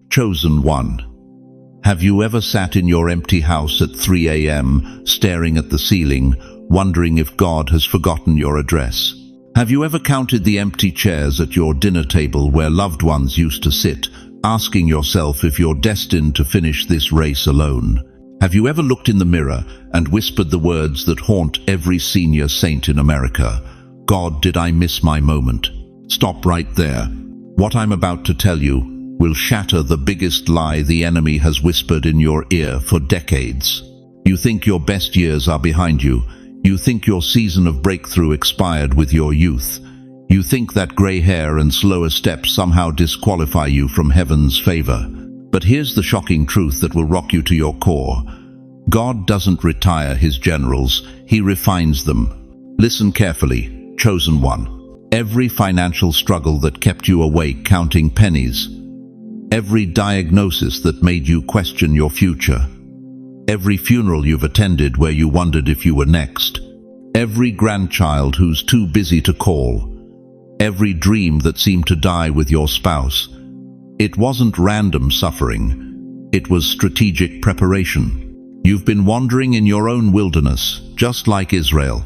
Chosen one. Have you ever sat in your empty house at 3 a.m., staring at the ceiling, wondering if God has forgotten your address? Have you ever counted the empty chairs at your dinner table where loved ones used to sit, asking yourself if you're destined to finish this race alone? Have you ever looked in the mirror and whispered the words that haunt every senior saint in America? God, did I miss my moment? Stop right there. What I'm about to tell you will shatter the biggest lie the enemy has whispered in your ear for decades. You think your best years are behind you. You think your season of breakthrough expired with your youth. You think that gray hair and slower steps somehow disqualify you from heaven's favor. But here's the shocking truth that will rock you to your core. God doesn't retire his generals, he refines them. Listen carefully, chosen one. Every financial struggle that kept you awake counting pennies, every diagnosis that made you question your future, every funeral you've attended where you wondered if you were next, every grandchild who's too busy to call, every dream that seemed to die with your spouse. It wasn't random suffering, it was strategic preparation. You've been wandering in your own wilderness, just like Israel.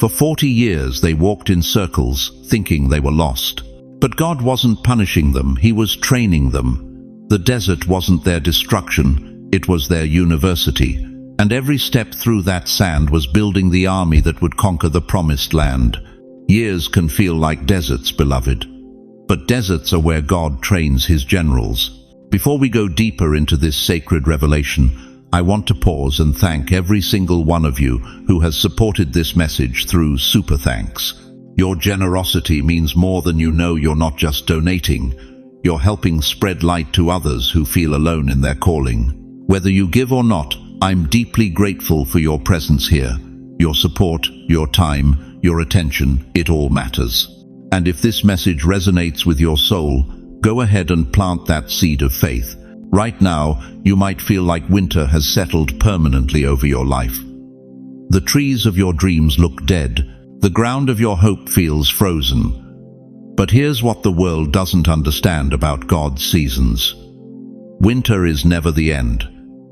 For 40 years they walked in circles, thinking they were lost. But God wasn't punishing them, he was training them. The desert wasn't their destruction, it was their university. And every step through that sand was building the army that would conquer the promised land. Years can feel like deserts, beloved. But deserts are where God trains his generals. Before we go deeper into this sacred revelation, I want to pause and thank every single one of you who has supported this message through super thanks. Your generosity means more than you know. You're not just donating, you're helping spread light to others who feel alone in their calling. Whether you give or not, I'm deeply grateful for your presence here. Your support, your time, your attention, it all matters. And if this message resonates with your soul, go ahead and plant that seed of faith. Right now, you might feel like winter has settled permanently over your life. The trees of your dreams look dead. The ground of your hope feels frozen. But here's what the world doesn't understand about God's seasons. Winter is never the end.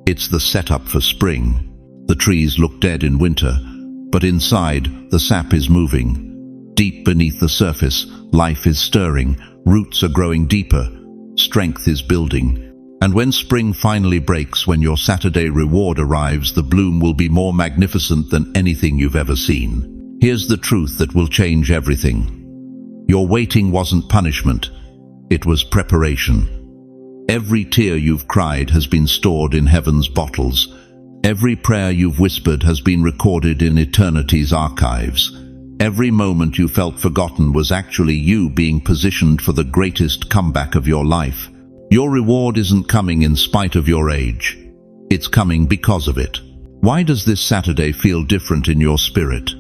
It's the setup for spring. The trees look dead in winter, but inside, the sap is moving. Deep beneath the surface, life is stirring, roots are growing deeper, strength is building. And when spring finally breaks, when your Saturday reward arrives, the bloom will be more magnificent than anything you've ever seen. Here's the truth that will change everything. Your waiting wasn't punishment, it was preparation. Every tear you've cried has been stored in heaven's bottles. Every prayer you've whispered has been recorded in eternity's archives. Every moment you felt forgotten was actually you being positioned for the greatest comeback of your life. Your reward isn't coming in spite of your age. It's coming because of it. Why does this Saturday feel different in your spirit?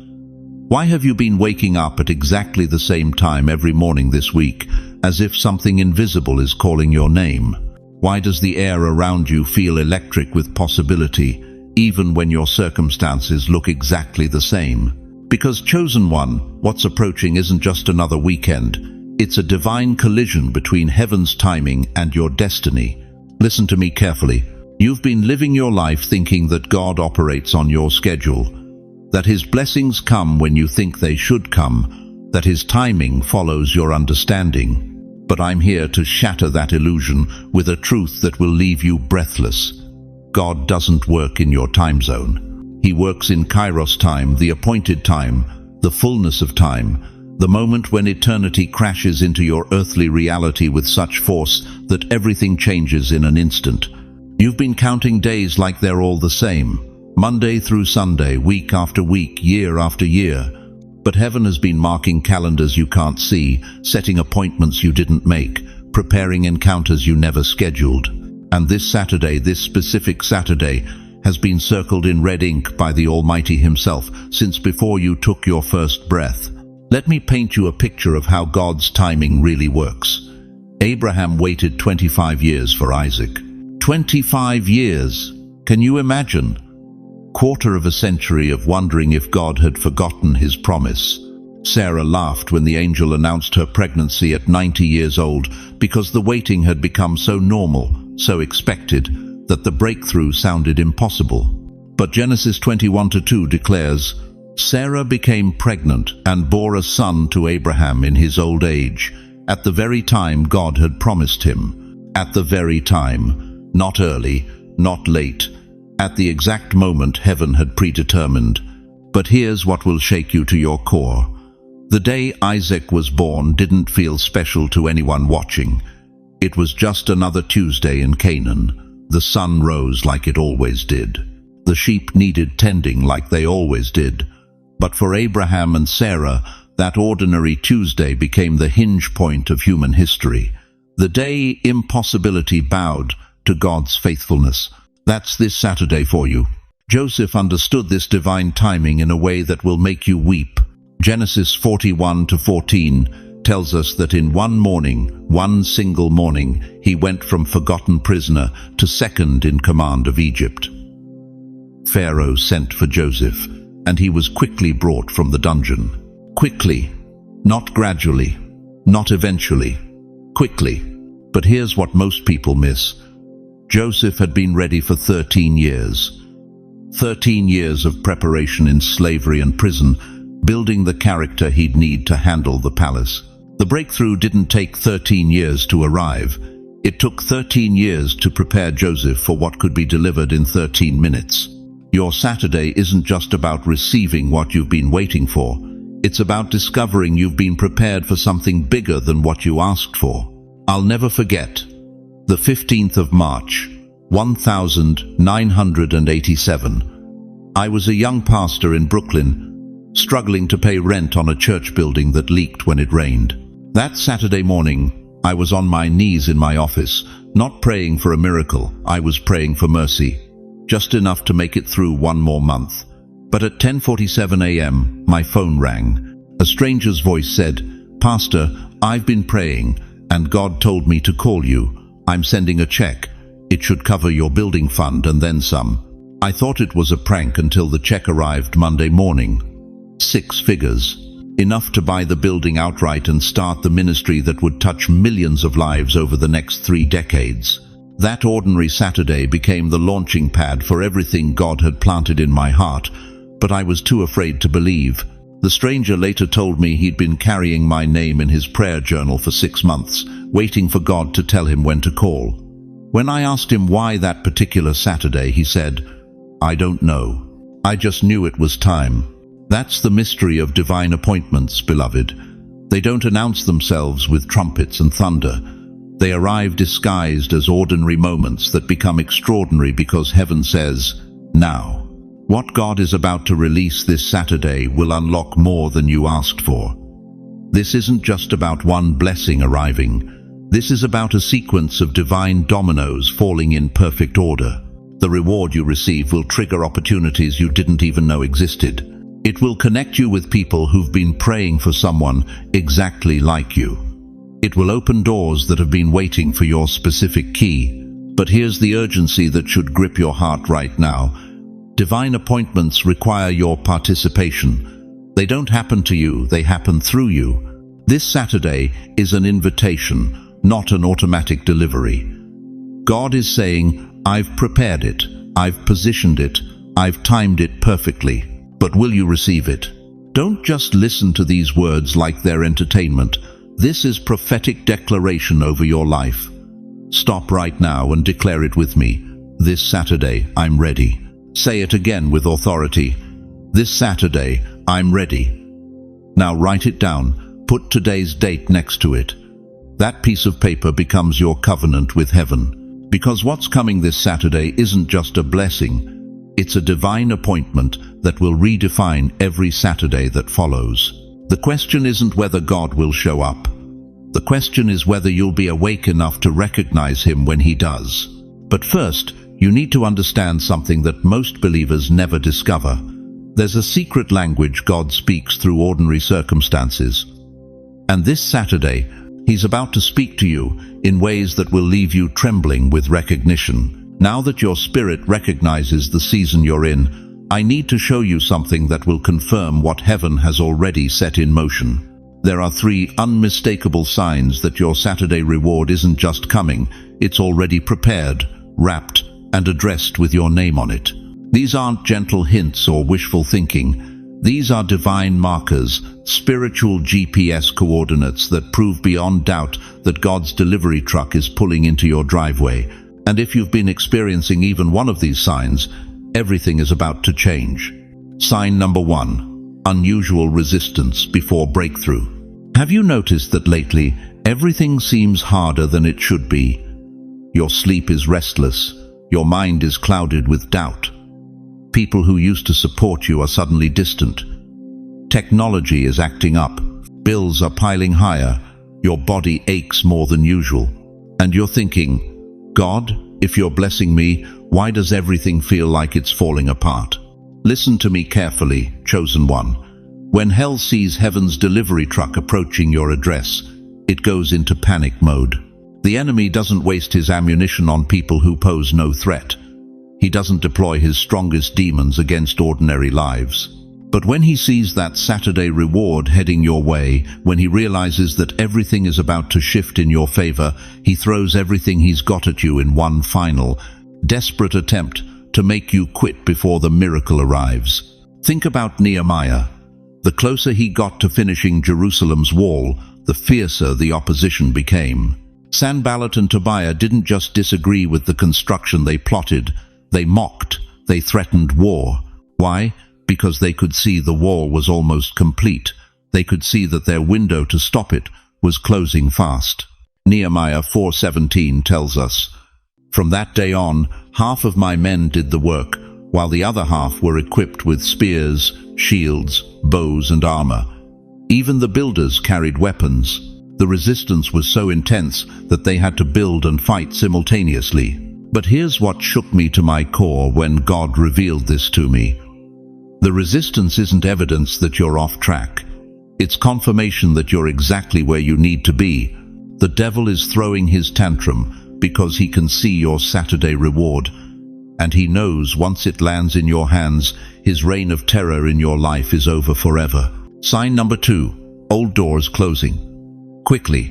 Why have you been waking up at exactly the same time every morning this week, as if something invisible is calling your name? Why does the air around you feel electric with possibility, even when your circumstances look exactly the same? Because, chosen one, what's approaching isn't just another weekend. It's a divine collision between heaven's timing and your destiny. Listen to me carefully. You've been living your life thinking that God operates on your schedule, that his blessings come when you think they should come, that his timing follows your understanding. But I'm here to shatter that illusion with a truth that will leave you breathless. God doesn't work in your time zone. He works in Kairos time, the appointed time, the fullness of time, the moment when eternity crashes into your earthly reality with such force that everything changes in an instant. You've been counting days like they're all the same. Monday through Sunday, week after week, year after year. But heaven has been marking calendars you can't see, setting appointments you didn't make, preparing encounters you never scheduled. And this Saturday, this specific Saturday, has been circled in red ink by the Almighty himself since before you took your first breath. Let me paint you a picture of how God's timing really works. Abraham waited 25 years for Isaac. 25 years! Can you imagine? Quarter of a century of wondering if God had forgotten his promise. Sarah laughed when the angel announced her pregnancy at 90 years old because the waiting had become so normal, so expected, that the breakthrough sounded impossible. But Genesis 21:2 declares, Sarah became pregnant and bore a son to Abraham in his old age, at the very time God had promised him. At the very time, not early, not late, at the exact moment heaven had predetermined. But here's what will shake you to your core. The day Isaac was born didn't feel special to anyone watching. It was just another Tuesday in Canaan. The sun rose like it always did. The sheep needed tending like they always did. But for Abraham and Sarah, that ordinary Tuesday became the hinge point of human history. The day impossibility bowed to God's faithfulness. That's this Saturday for you. Joseph understood this divine timing in a way that will make you weep. Genesis 41:14 tells us that in one single morning, he went from forgotten prisoner to second in command of Egypt. Pharaoh sent for Joseph, and he was quickly brought from the dungeon. Quickly, not gradually, not eventually, quickly. But here's what most people miss. Joseph had been ready for 13 years. 13 years of preparation in slavery and prison, building the character he'd need to handle the palace. The breakthrough didn't take 13 years to arrive. It took 13 years to prepare Joseph for what could be delivered in 13 minutes. Your Saturday isn't just about receiving what you've been waiting for. It's about discovering you've been prepared for something bigger than what you asked for. I'll never forget. The 15th of March, 1987. I was a young pastor in Brooklyn, struggling to pay rent on a church building that leaked when it rained. That Saturday morning, I was on my knees in my office, not praying for a miracle. I was praying for mercy, just enough to make it through one more month. But at 10:47 a.m., my phone rang. A stranger's voice said, "Pastor, I've been praying, and God told me to call you. I'm sending a check. It should cover your building fund and then some." I thought it was a prank until the check arrived Monday morning. 6 figures. Enough to buy the building outright and start the ministry that would touch millions of lives over the next 3 decades. That ordinary Saturday became the launching pad for everything God had planted in my heart, but I was too afraid to believe. The stranger later told me he'd been carrying my name in his prayer journal for 6 months, waiting for God to tell him when to call. When I asked him why that particular Saturday, he said, "I don't know. I just knew it was time." That's the mystery of divine appointments, beloved. They don't announce themselves with trumpets and thunder. They arrive disguised as ordinary moments that become extraordinary because heaven says, "Now." What God is about to release this Saturday will unlock more than you asked for. This isn't just about one blessing arriving. This is about a sequence of divine dominoes falling in perfect order. The reward you receive will trigger opportunities you didn't even know existed. It will connect you with people who've been praying for someone exactly like you. It will open doors that have been waiting for your specific key. But here's the urgency that should grip your heart right now. Divine appointments require your participation. They don't happen to you, they happen through you. This Saturday is an invitation, not an automatic delivery. God is saying, "I've prepared it, I've positioned it, I've timed it perfectly. But will you receive it?" Don't just listen to these words like they're entertainment. This is prophetic declaration over your life. Stop right now and declare it with me. This Saturday, I'm ready. Say it again with authority. This Saturday, I'm ready. Now write it down. Put today's date next to it. That piece of paper becomes your covenant with heaven. Because what's coming this Saturday isn't just a blessing. It's a divine appointment that will redefine every Saturday that follows. The question isn't whether God will show up. The question is whether you'll be awake enough to recognize him when he does. But first, you need to understand something that most believers never discover. There's a secret language God speaks through ordinary circumstances. And this Saturday, he's about to speak to you in ways that will leave you trembling with recognition. Now that your spirit recognizes the season you're in, I need to show you something that will confirm what heaven has already set in motion. There are 3 unmistakable signs that your Saturday reward isn't just coming, it's already prepared, wrapped, and addressed with your name on it. These aren't gentle hints or wishful thinking. These are divine markers, spiritual GPS coordinates that prove beyond doubt that God's delivery truck is pulling into your driveway. And if you've been experiencing even one of these signs, everything is about to change. Sign number 1. Unusual resistance before breakthrough. Have you noticed that lately, everything seems harder than it should be? Your sleep is restless. Your mind is clouded with doubt. People who used to support you are suddenly distant. Technology is acting up. Bills are piling higher. Your body aches more than usual. And you're thinking, God, if you're blessing me, why does everything feel like it's falling apart? Listen to me carefully, chosen one. When hell sees heaven's delivery truck approaching your address, it goes into panic mode. The enemy doesn't waste his ammunition on people who pose no threat. He doesn't deploy his strongest demons against ordinary lives. But when he sees that Saturday reward heading your way, when he realizes that everything is about to shift in your favor, he throws everything he's got at you in one final, desperate attempt to make you quit before the miracle arrives. Think about Nehemiah. The closer he got to finishing Jerusalem's wall, the fiercer the opposition became. Sanballat and Tobiah didn't just disagree with the construction they plotted, they mocked, they threatened war. Why? Because they could see the wall was almost complete. They could see that their window to stop it was closing fast. Nehemiah 4:17 tells us, "From that day on, half of my men did the work, while the other half were equipped with spears, shields, bows, and armor. Even the builders carried weapons. The resistance was so intense that they had to build and fight simultaneously. But here's what shook me to my core when God revealed this to me. The resistance isn't evidence that you're off track. It's confirmation that you're exactly where you need to be. The devil is throwing his tantrum because he can see your Saturday reward, and he knows once it lands in your hands, his reign of terror in your life is over forever." Sign number 2, old doors closing. Quickly,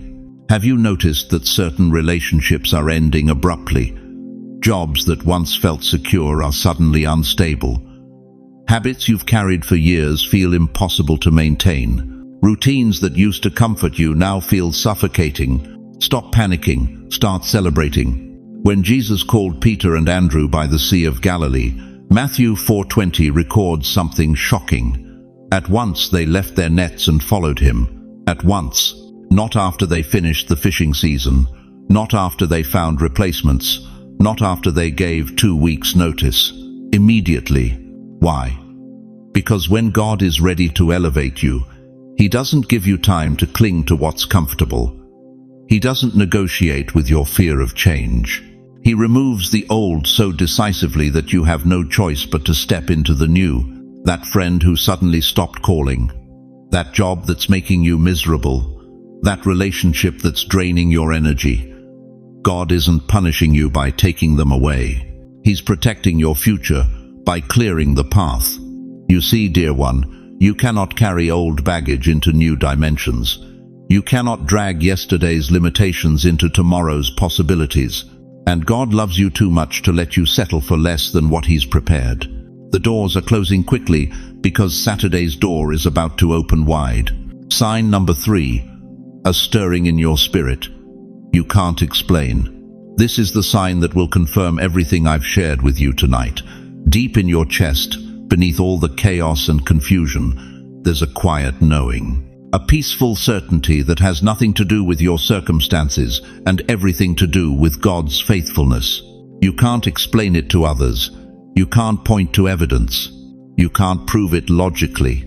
have you noticed that certain relationships are ending abruptly? Jobs that once felt secure are suddenly unstable. Habits you've carried for years feel impossible to maintain. Routines that used to comfort you now feel suffocating. Stop panicking, start celebrating. When Jesus called Peter and Andrew by the Sea of Galilee, Matthew 4:20 records something shocking. At once they left their nets and followed him. At once. Not after they finished the fishing season. Not after they found replacements. Not after they gave 2 weeks' notice. Immediately. Why? Because when God is ready to elevate you, He doesn't give you time to cling to what's comfortable. He doesn't negotiate with your fear of change. He removes the old so decisively that you have no choice but to step into the new. That friend who suddenly stopped calling. That job that's making you miserable. That relationship that's draining your energy. God isn't punishing you by taking them away. He's protecting your future by clearing the path. You see, dear one, you cannot carry old baggage into new dimensions. You cannot drag yesterday's limitations into tomorrow's possibilities. And God loves you too much to let you settle for less than what He's prepared. The doors are closing quickly because Saturday's door is about to open wide. Sign number 3, a stirring in your spirit. You can't explain. This is the sign that will confirm everything I've shared with you tonight. Deep in your chest, beneath all the chaos and confusion, there's a quiet knowing. A peaceful certainty that has nothing to do with your circumstances and everything to do with God's faithfulness. You can't explain it to others. You can't point to evidence. You can't prove it logically.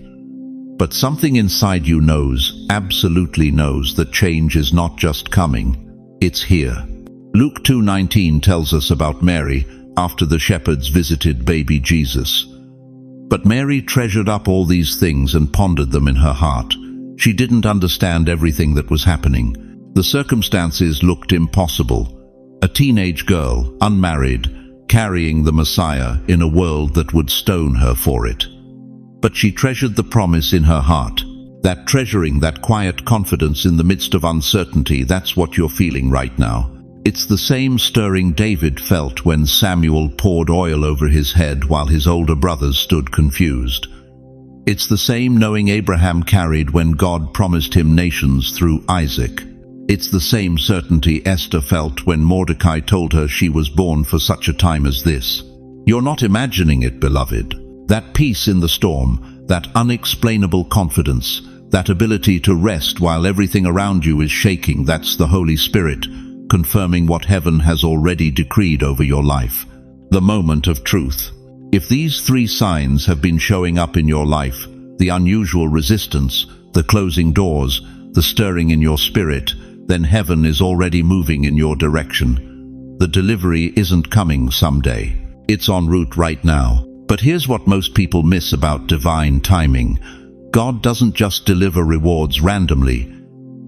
But something inside you knows, absolutely knows, that change is not just coming. It's here. Luke 2:19 tells us about Mary after the shepherds visited baby Jesus. But Mary treasured up all these things and pondered them in her heart. She didn't understand everything that was happening. The circumstances looked impossible. A teenage girl, unmarried, carrying the Messiah in a world that would stone her for it. But she treasured the promise in her heart. That treasuring, that quiet confidence in the midst of uncertainty, that's what you're feeling right now. It's the same stirring David felt when Samuel poured oil over his head while his older brothers stood confused. It's the same knowing Abraham carried when God promised him nations through Isaac. It's the same certainty Esther felt when Mordecai told her she was born for such a time as this. You're not imagining it, beloved. That peace in the storm, that unexplainable confidence, that ability to rest while everything around you is shaking, that's the Holy Spirit, confirming what heaven has already decreed over your life. The moment of truth. If these three signs have been showing up in your life, the unusual resistance, the closing doors, the stirring in your spirit, then heaven is already moving in your direction. The delivery isn't coming someday. It's en route right now. But here's what most people miss about divine timing. God doesn't just deliver rewards randomly.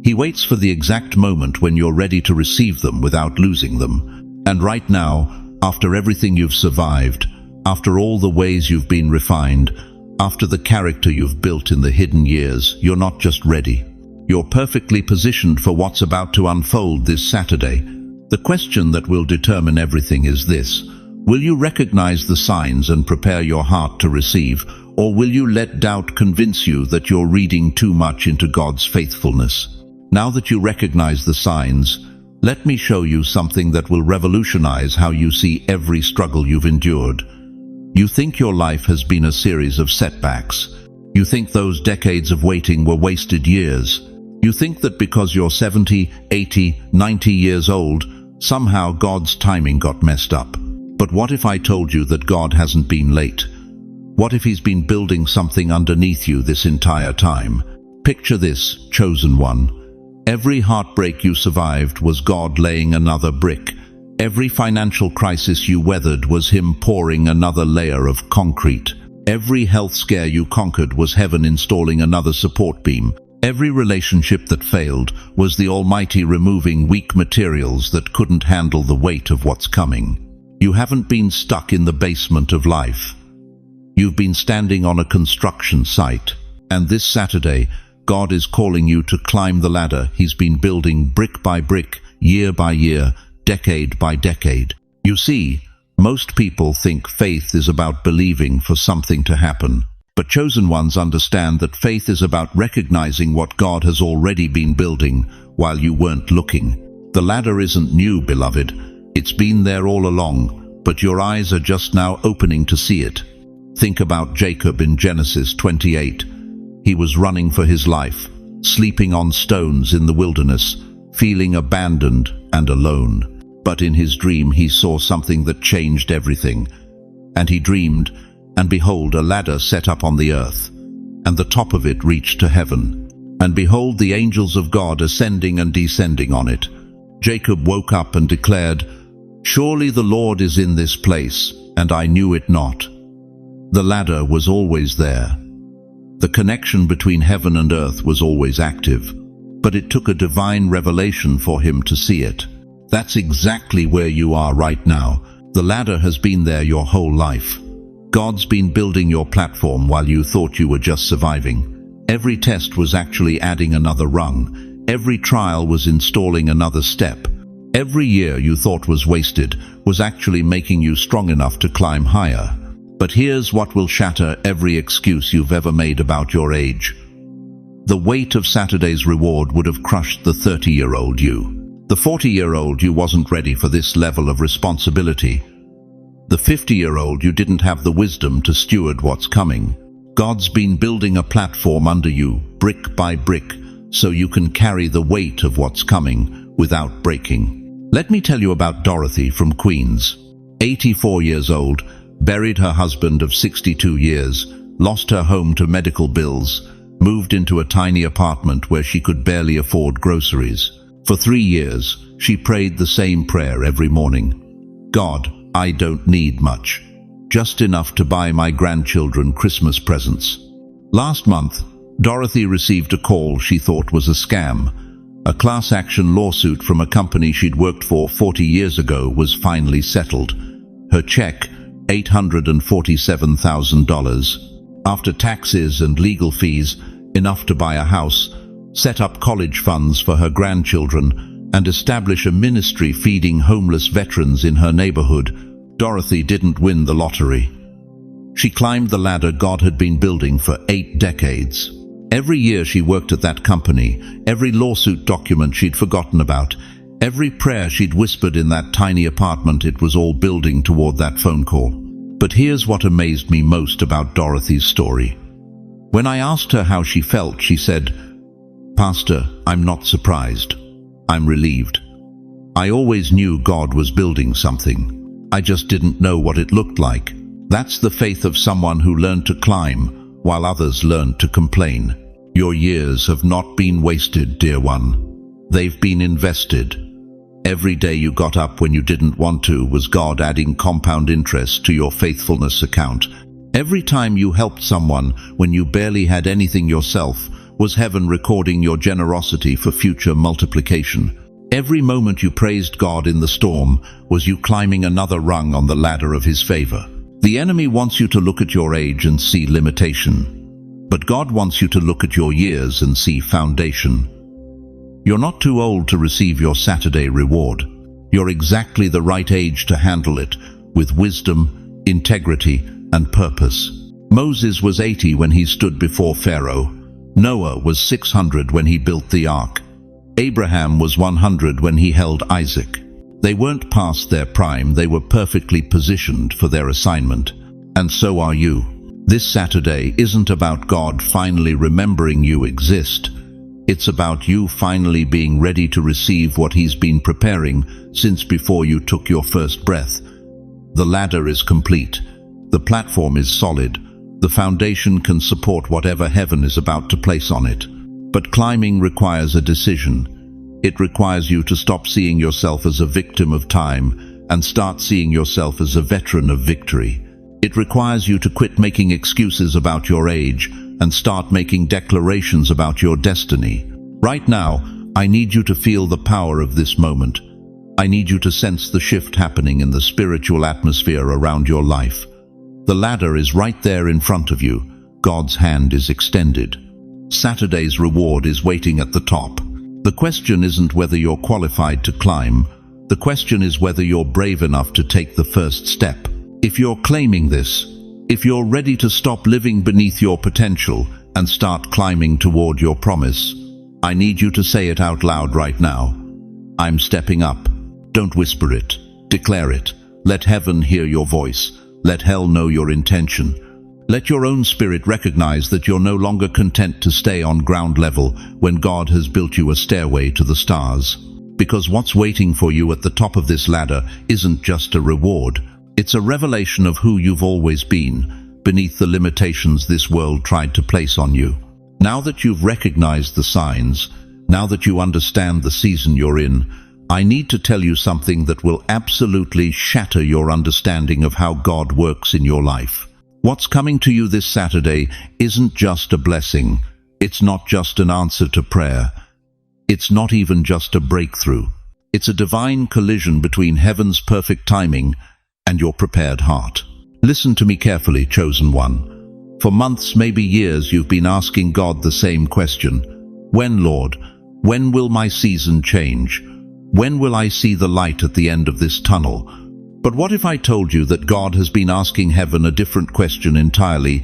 He waits for the exact moment when you're ready to receive them without losing them. And right now, after everything you've survived, after all the ways you've been refined, after the character you've built in the hidden years, you're not just ready. You're perfectly positioned for what's about to unfold this Saturday. The question that will determine everything is this: will you recognize the signs and prepare your heart to receive, or will you let doubt convince you that you're reading too much into God's faithfulness? Now that you recognize the signs, let me show you something that will revolutionize how you see every struggle you've endured. You think your life has been a series of setbacks. You think those decades of waiting were wasted years. You think that because you're 70, 80, 90 years old, somehow God's timing got messed up. But what if I told you that God hasn't been late? What if He's been building something underneath you this entire time? Picture this, chosen one. Every heartbreak you survived was God laying another brick. Every financial crisis you weathered was Him pouring another layer of concrete. Every health scare you conquered was heaven installing another support beam. Every relationship that failed was the Almighty removing weak materials that couldn't handle the weight of what's coming. You haven't been stuck in the basement of life. You've been standing on a construction site. And this Saturday, God is calling you to climb the ladder He's been building brick by brick, year by year, decade by decade. You see, most people think faith is about believing for something to happen. But chosen ones understand that faith is about recognizing what God has already been building while you weren't looking. The ladder isn't new, beloved. It's been there all along, but your eyes are just now opening to see it. Think about Jacob in Genesis 28. He was running for his life, sleeping on stones in the wilderness, feeling abandoned and alone. But in his dream he saw something that changed everything. And he dreamed, and behold, a ladder set up on the earth, and the top of it reached to heaven. And behold, the angels of God ascending and descending on it. Jacob woke up and declared, "Surely the Lord is in this place, and I knew it not." The ladder was always there. The connection between heaven and earth was always active, but it took a divine revelation for him to see it. That's exactly where you are right now. The ladder has been there your whole life. God's been building your platform while you thought you were just surviving. Every test was actually adding another rung. Every trial was installing another step. Every year you thought was wasted was actually making you strong enough to climb higher. But here's what will shatter every excuse you've ever made about your age. The weight of Saturday's reward would have crushed the 30-year-old you. The 40-year-old you wasn't ready for this level of responsibility. The 50-year-old you didn't have the wisdom to steward what's coming. God's been building a platform under you, brick by brick, so you can carry the weight of what's coming without breaking. Let me tell you about Dorothy from Queens. 84 years old, buried her husband of 62 years, lost her home to medical bills, moved into a tiny apartment where she could barely afford groceries. For 3 years, she prayed the same prayer every morning. God, I don't need much, just enough to buy my grandchildren Christmas presents. Last month, Dorothy received a call she thought was a scam. A class action lawsuit from a company she'd worked for 40 years ago was finally settled. Her check, $847,000. After taxes and legal fees, enough to buy a house, set up college funds for her grandchildren, and establish a ministry feeding homeless veterans in her neighborhood, Dorothy didn't win the lottery. She climbed the ladder God had been building for 8 decades. Every year she worked at that company, every lawsuit document she'd forgotten about, every prayer she'd whispered in that tiny apartment, it was all building toward that phone call. But here's what amazed me most about Dorothy's story. When I asked her how she felt, she said, "Pastor, I'm not surprised. I'm relieved. I always knew God was building something. I just didn't know what it looked like." That's the faith of someone who learned to climb while others learned to complain. Your years have not been wasted, dear one. They've been invested. Every day you got up when you didn't want to was God adding compound interest to your faithfulness account. Every time you helped someone when you barely had anything yourself was heaven recording your generosity for future multiplication. Every moment you praised God in the storm was you climbing another rung on the ladder of His favor. The enemy wants you to look at your age and see limitation. But God wants you to look at your years and see foundation. You're not too old to receive your Saturday reward. You're exactly the right age to handle it, with wisdom, integrity, and purpose. Moses was 80 when he stood before Pharaoh. Noah was 600 when he built the ark. Abraham was 100 when he held Isaac. They weren't past their prime, they were perfectly positioned for their assignment. And so are you. This Saturday isn't about God finally remembering you exist. It's about you finally being ready to receive what He's been preparing since before you took your first breath. The ladder is complete. The platform is solid. The foundation can support whatever heaven is about to place on it. But climbing requires a decision. It requires you to stop seeing yourself as a victim of time and start seeing yourself as a veteran of victory. It requires you to quit making excuses about your age and start making declarations about your destiny. Right now, I need you to feel the power of this moment. I need you to sense the shift happening in the spiritual atmosphere around your life. The ladder is right there in front of you. God's hand is extended. Saturday's reward is waiting at the top. The question isn't whether you're qualified to climb. The question is whether you're brave enough to take the first step. If you're claiming this, if you're ready to stop living beneath your potential and start climbing toward your promise, I need you to say it out loud right now. I'm stepping up. Don't whisper it. Declare it. Let heaven hear your voice. Let hell know your intention. Let your own spirit recognize that you're no longer content to stay on ground level when God has built you a stairway to the stars. Because what's waiting for you at the top of this ladder isn't just a reward. It's a revelation of who you've always been, beneath the limitations this world tried to place on you. Now that you've recognized the signs, now that you understand the season you're in, I need to tell you something that will absolutely shatter your understanding of how God works in your life. What's coming to you this Saturday isn't just a blessing. It's not just an answer to prayer. It's not even just a breakthrough. It's a divine collision between heaven's perfect timing and your prepared heart. Listen to me carefully, chosen one. For months, maybe years, you've been asking God the same question. When, Lord? When will my season change? When will I see the light at the end of this tunnel? But what if I told you that God has been asking heaven a different question entirely?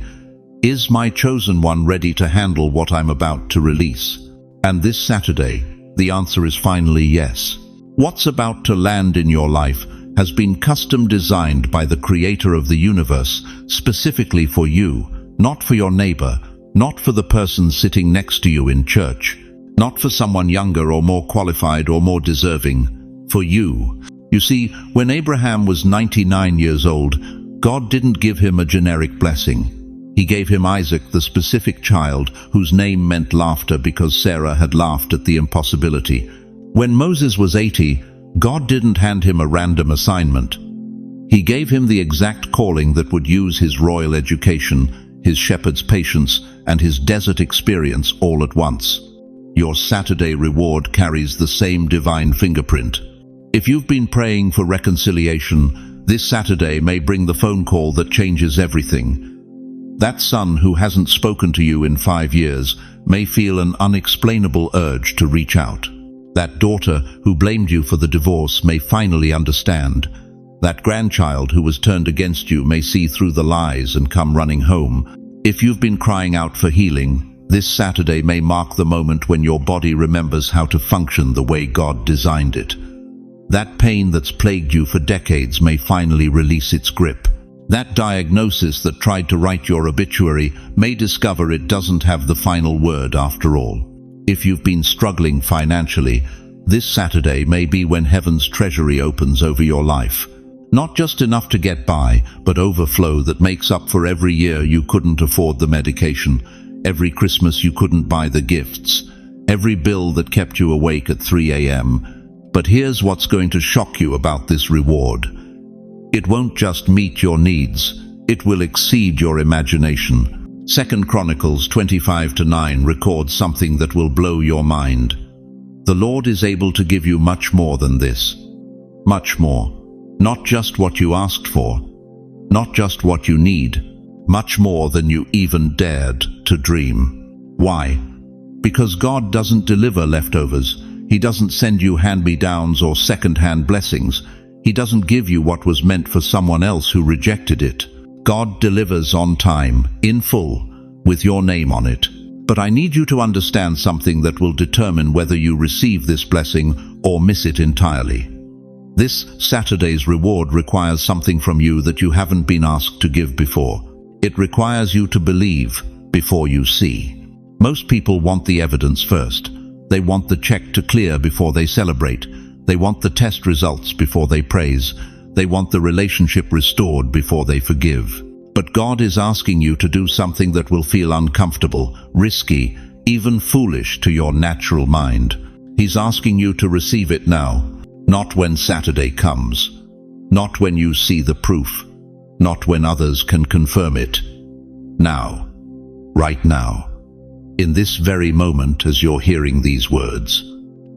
Is my chosen one ready to handle what I'm about to release? And this Saturday, the answer is finally yes. What's about to land in your life has been custom designed by the Creator of the universe, specifically for you, not for your neighbor, not for the person sitting next to you in church, not for someone younger or more qualified or more deserving, for you. You see, when Abraham was 99 years old, God didn't give him a generic blessing. He gave him Isaac, the specific child whose name meant laughter because Sarah had laughed at the impossibility. When Moses was 80, God didn't hand him a random assignment. He gave him the exact calling that would use his royal education, his shepherd's patience, and his desert experience all at once. Your Saturday reward carries the same divine fingerprint. If you've been praying for reconciliation, This Saturday may bring the phone call that changes everything. That son who hasn't spoken to you in 5 years may feel an unexplainable urge to reach out. That daughter who blamed you for the divorce may finally understand. That grandchild who was turned against you may see through the lies and come running home. If you've been crying out for healing, this Saturday may mark the moment when your body remembers how to function the way God designed it. That pain that's plagued you for decades may finally release its grip. That diagnosis that tried to write your obituary may discover it doesn't have the final word after all. If you've been struggling financially, this Saturday may be when heaven's treasury opens over your life. Not just enough to get by, but overflow that makes up for every year you couldn't afford the medication, every Christmas you couldn't buy the gifts, every bill that kept you awake at 3 a.m. But here's what's going to shock you about this reward. It won't just meet your needs, it will exceed your imagination. 2 Chronicles 25:9 records something that will blow your mind. The Lord is able to give you much more than this. Much more. Not just what you asked for, not just what you need, much more than you even dared to dream. Why? Because God doesn't deliver leftovers. He doesn't send you hand-me-downs or second-hand blessings. He doesn't give you what was meant for someone else who rejected it. God delivers on time, in full, with your name on it. But I need you to understand something that will determine whether you receive this blessing or miss it entirely. This Saturday's reward requires something from you that you haven't been asked to give before. It requires you to believe before you see. Most people want the evidence first. They want the check to clear before they celebrate. They want the test results before they praise. They want the relationship restored before they forgive. But God is asking you to do something that will feel uncomfortable, risky, even foolish to your natural mind. He's asking you to receive it now, not when Saturday comes, not when you see the proof, not when others can confirm it. Now, right now, in this very moment as you're hearing these words.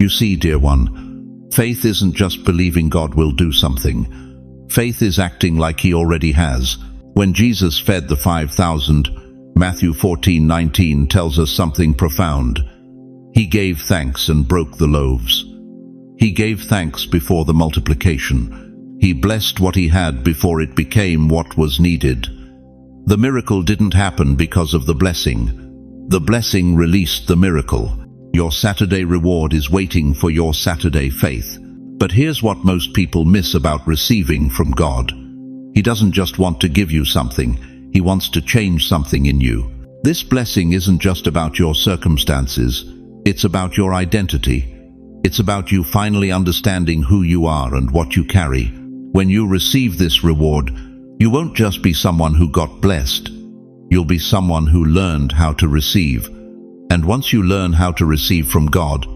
You see, dear one, faith isn't just believing God will do something. Faith is acting like He already has. When Jesus fed the 5,000, Matthew 14:19 tells us something profound. He gave thanks and broke the loaves. He gave thanks before the multiplication. He blessed what he had before it became what was needed. The miracle didn't happen because of the blessing. The blessing released the miracle. Your Saturday reward is waiting for your Saturday faith. But here's what most people miss about receiving from God. He doesn't just want to give you something. He wants to change something in you. This blessing isn't just about your circumstances. It's about your identity. It's about you finally understanding who you are and what you carry. When you receive this reward, you won't just be someone who got blessed. You'll be someone who learned how to receive. And once you learn how to receive from God,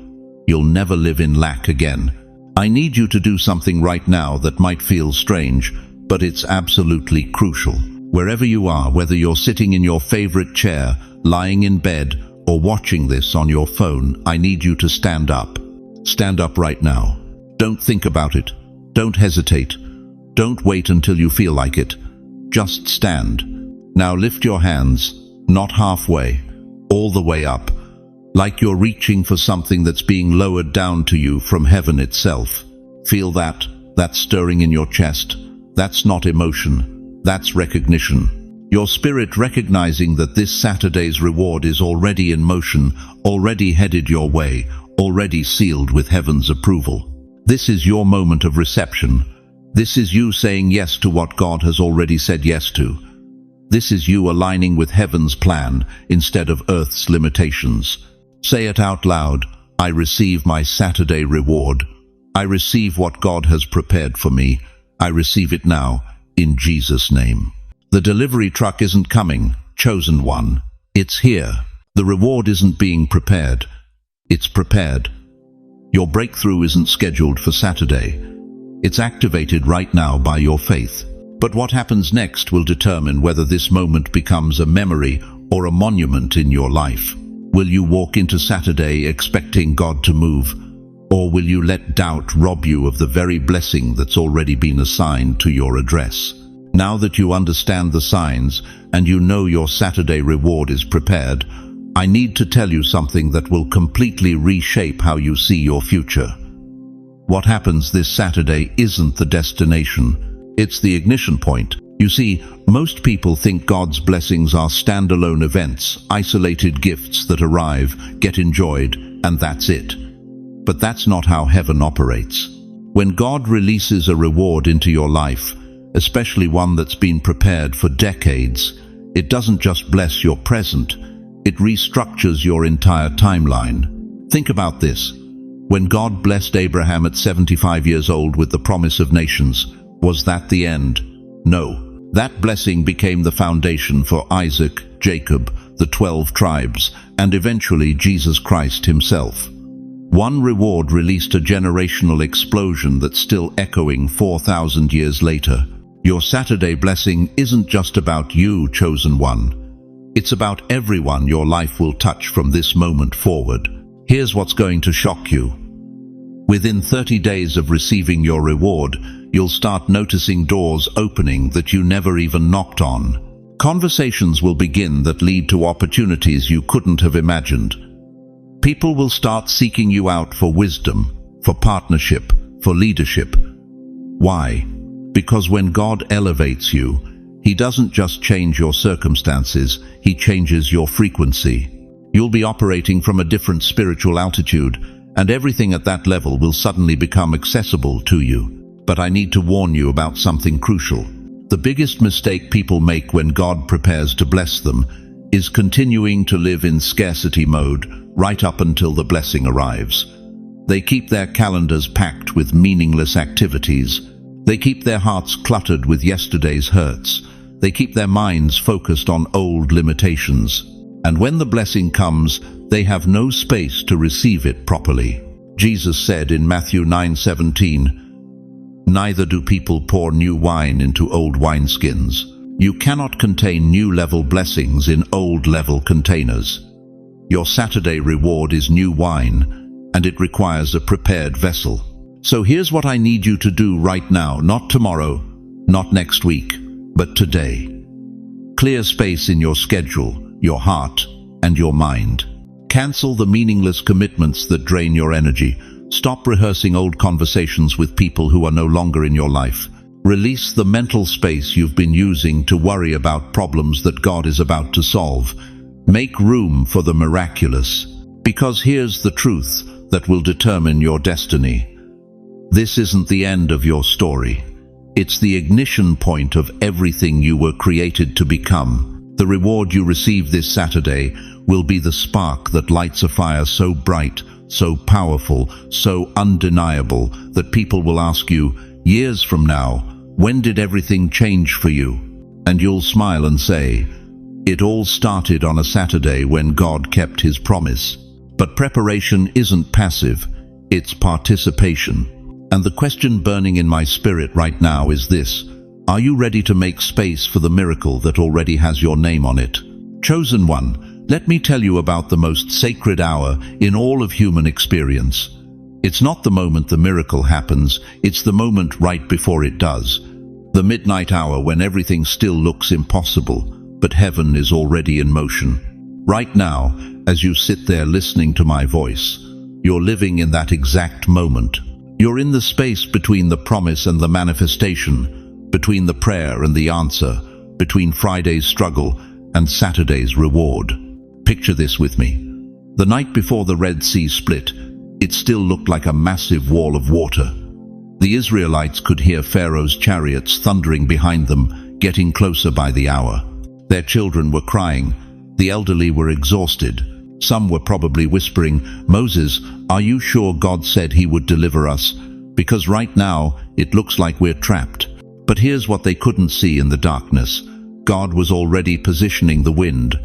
you'll never live in lack again. I need you to do something right now that might feel strange, but it's absolutely crucial. Wherever you are, whether you're sitting in your favorite chair, lying in bed, or watching this on your phone, I need you to stand up. Stand up right now. Don't think about it. Don't hesitate. Don't wait until you feel like it. Just stand. Now lift your hands, not halfway, all the way up, like you're reaching for something that's being lowered down to you from heaven itself. Feel that stirring in your chest. That's not emotion, that's recognition. Your spirit recognizing that this Saturday's reward is already in motion, already headed your way, already sealed with heaven's approval. This is your moment of reception. This is you saying yes to what God has already said yes to. This is you aligning with heaven's plan instead of earth's limitations. Say it out loud. I receive my Saturday reward. I receive what God has prepared for me. I receive it now, in Jesus' name. The delivery truck isn't coming, chosen one. It's here. The reward isn't being prepared. It's prepared. Your breakthrough isn't scheduled for Saturday. It's activated right now by your faith. But what happens next will determine whether this moment becomes a memory or a monument in your life. Will you walk into Saturday expecting God to move? Or will you let doubt rob you of the very blessing that's already been assigned to your address? Now that you understand the signs and you know your Saturday reward is prepared, I need to tell you something that will completely reshape how you see your future. What happens this Saturday isn't the destination, it's the ignition point. You see, most people think God's blessings are standalone events, isolated gifts that arrive, get enjoyed, and that's it. But that's not how heaven operates. When God releases a reward into your life, especially one that's been prepared for decades, it doesn't just bless your present, it restructures your entire timeline. Think about this. When God blessed Abraham at 75 years old with the promise of nations, was that the end? No. That blessing became the foundation for Isaac, Jacob, the 12 tribes, and eventually Jesus Christ himself. One reward released a generational explosion that's still echoing 4,000 years later. Your Saturday blessing isn't just about you, chosen one. It's about everyone your life will touch from this moment forward. Here's what's going to shock you. Within 30 days of receiving your reward, you'll start noticing doors opening that you never even knocked on. Conversations will begin that lead to opportunities you couldn't have imagined. People will start seeking you out for wisdom, for partnership, for leadership. Why? Because when God elevates you, He doesn't just change your circumstances, He changes your frequency. You'll be operating from a different spiritual altitude, and everything at that level will suddenly become accessible to you. But I need to warn you about something crucial. The biggest mistake people make when God prepares to bless them is continuing to live in scarcity mode right up until the blessing arrives. They keep their calendars packed with meaningless activities. They keep their hearts cluttered with yesterday's hurts. They keep their minds focused on old limitations. And when the blessing comes, they have no space to receive it properly. Jesus said in Matthew 9:17, "Neither do people pour new wine into old wineskins. You cannot contain new-level blessings in old-level containers." Your Saturday reward is new wine, and it requires a prepared vessel. So here's what I need you to do right now, not tomorrow, not next week, but today. Clear space in your schedule, your heart, and your mind. Cancel the meaningless commitments that drain your energy. Stop rehearsing old conversations with people who are no longer in your life. Release the mental space you've been using to worry about problems that God is about to solve. Make room for the miraculous, because here's the truth that will determine your destiny. This isn't the end of your story. It's the ignition point of everything you were created to become. The reward you receive this Saturday will be the spark that lights a fire so bright, so powerful, so undeniable that people will ask you, years from now, when did everything change for you? And you'll smile and say, it all started on a Saturday when God kept His promise. But preparation isn't passive, it's participation. And the question burning in my spirit right now is this: are you ready to make space for the miracle that already has your name on it? Chosen one, let me tell you about the most sacred hour in all of human experience. It's not the moment the miracle happens, it's the moment right before it does. The midnight hour when everything still looks impossible, but heaven is already in motion. Right now, as you sit there listening to my voice, you're living in that exact moment. You're in the space between the promise and the manifestation, between the prayer and the answer, between Friday's struggle and Saturday's reward. Picture this with me. The night before the Red Sea split, it still looked like a massive wall of water. The Israelites could hear Pharaoh's chariots thundering behind them, getting closer by the hour. Their children were crying. The elderly were exhausted. Some were probably whispering, "Moses, are you sure God said He would deliver us? Because right now, it looks like we're trapped." But here's what they couldn't see in the darkness. God was already positioning the wind.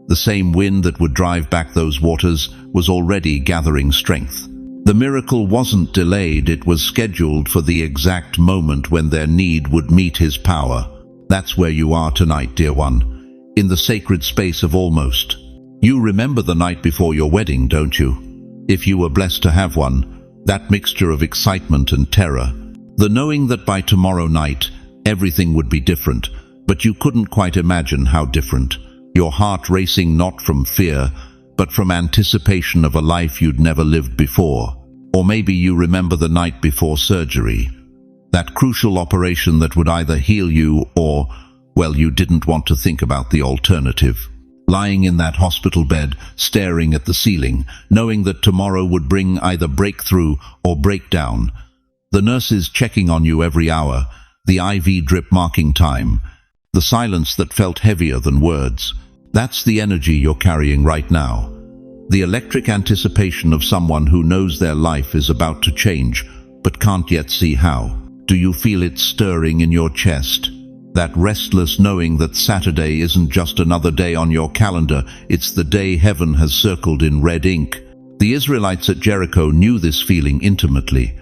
The same wind that would drive back those waters was already gathering strength. The miracle wasn't delayed, it was scheduled for the exact moment when their need would meet His power. That's where you are tonight, dear one, in the sacred space of almost. You remember the night before your wedding, don't you? If you were blessed to have one, that mixture of excitement and terror. The knowing that by tomorrow night, everything would be different, but you couldn't quite imagine how different. Your heart racing not from fear, but from anticipation of a life you'd never lived before. Or maybe you remember the night before surgery. That crucial operation that would either heal you or, well, you didn't want to think about the alternative. Lying in that hospital bed, staring at the ceiling, knowing that tomorrow would bring either breakthrough or breakdown. The nurses checking on you every hour, the IV drip marking time, the silence that felt heavier than words. That's the energy you're carrying right now. The electric anticipation of someone who knows their life is about to change, but can't yet see how. Do you feel it stirring in your chest? That restless knowing that Saturday isn't just another day on your calendar, it's the day heaven has circled in red ink. The Israelites at Jericho knew this feeling intimately.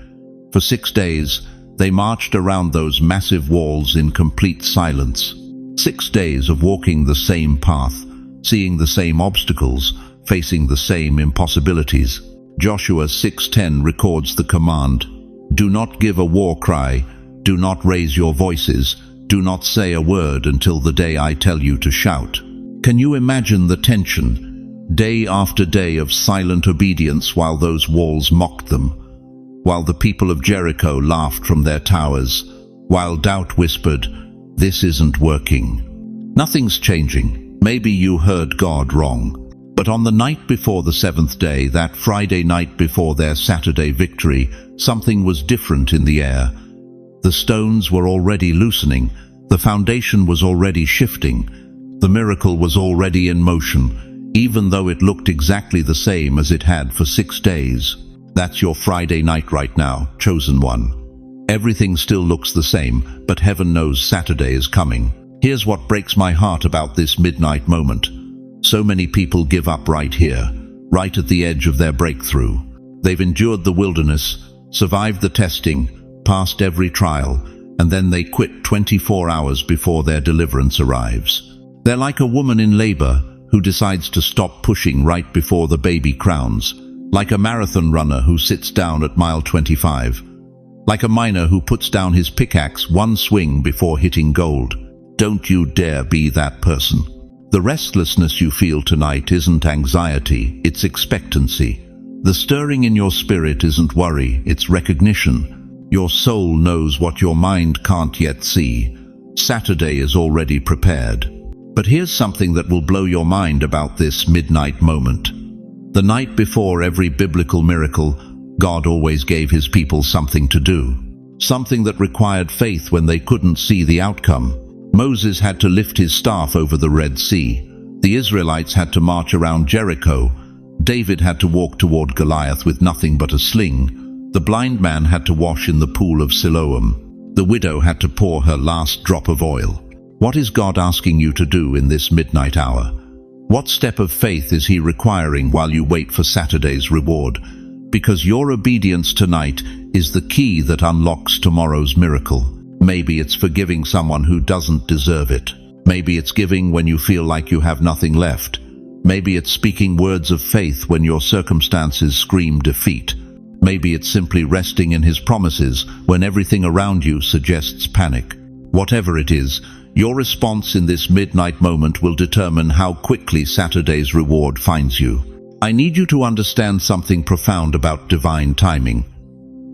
For 6 days, they marched around those massive walls in complete silence. 6 days of walking the same path, seeing the same obstacles, facing the same impossibilities. Joshua 6:10 records the command, "Do not give a war cry, do not raise your voices, do not say a word until the day I tell you to shout." Can you imagine the tension? Day after day of silent obedience while those walls mocked them, while the people of Jericho laughed from their towers, while doubt whispered, "This isn't working. Nothing's changing. Maybe you heard God wrong." But on the night before the 7th day, that Friday night before their Saturday victory, something was different in the air. The stones were already loosening, the foundation was already shifting, the miracle was already in motion, even though it looked exactly the same as it had for 6 days. That's your Friday night right now, chosen one. Everything still looks the same, but heaven knows Saturday is coming. Here's what breaks my heart about this midnight moment. So many people give up right here, right at the edge of their breakthrough. They've endured the wilderness, survived the testing, passed every trial, and then they quit 24 hours before their deliverance arrives. They're like a woman in labor who decides to stop pushing right before the baby crowns, like a marathon runner who sits down at mile 25, like a miner who puts down his pickaxe one swing before hitting gold. Don't you dare be that person. The restlessness you feel tonight isn't anxiety, it's expectancy. The stirring in your spirit isn't worry, it's recognition. Your soul knows what your mind can't yet see. Saturday is already prepared. But here's something that will blow your mind about this midnight moment. The night before every biblical miracle, God always gave his people something to do. Something that required faith when they couldn't see the outcome. Moses had to lift his staff over the Red Sea. The Israelites had to march around Jericho. David had to walk toward Goliath with nothing but a sling. The blind man had to wash in the pool of Siloam. The widow had to pour her last drop of oil. What is God asking you to do in this midnight hour? What step of faith is he requiring while you wait for Saturday's reward? Because your obedience tonight is the key that unlocks tomorrow's miracle. Maybe it's forgiving someone who doesn't deserve it. Maybe it's giving when you feel like you have nothing left. Maybe it's speaking words of faith when your circumstances scream defeat. Maybe it's simply resting in his promises when everything around you suggests panic. Whatever it is, your response in this midnight moment will determine how quickly Saturday's reward finds you. I need you to understand something profound about divine timing.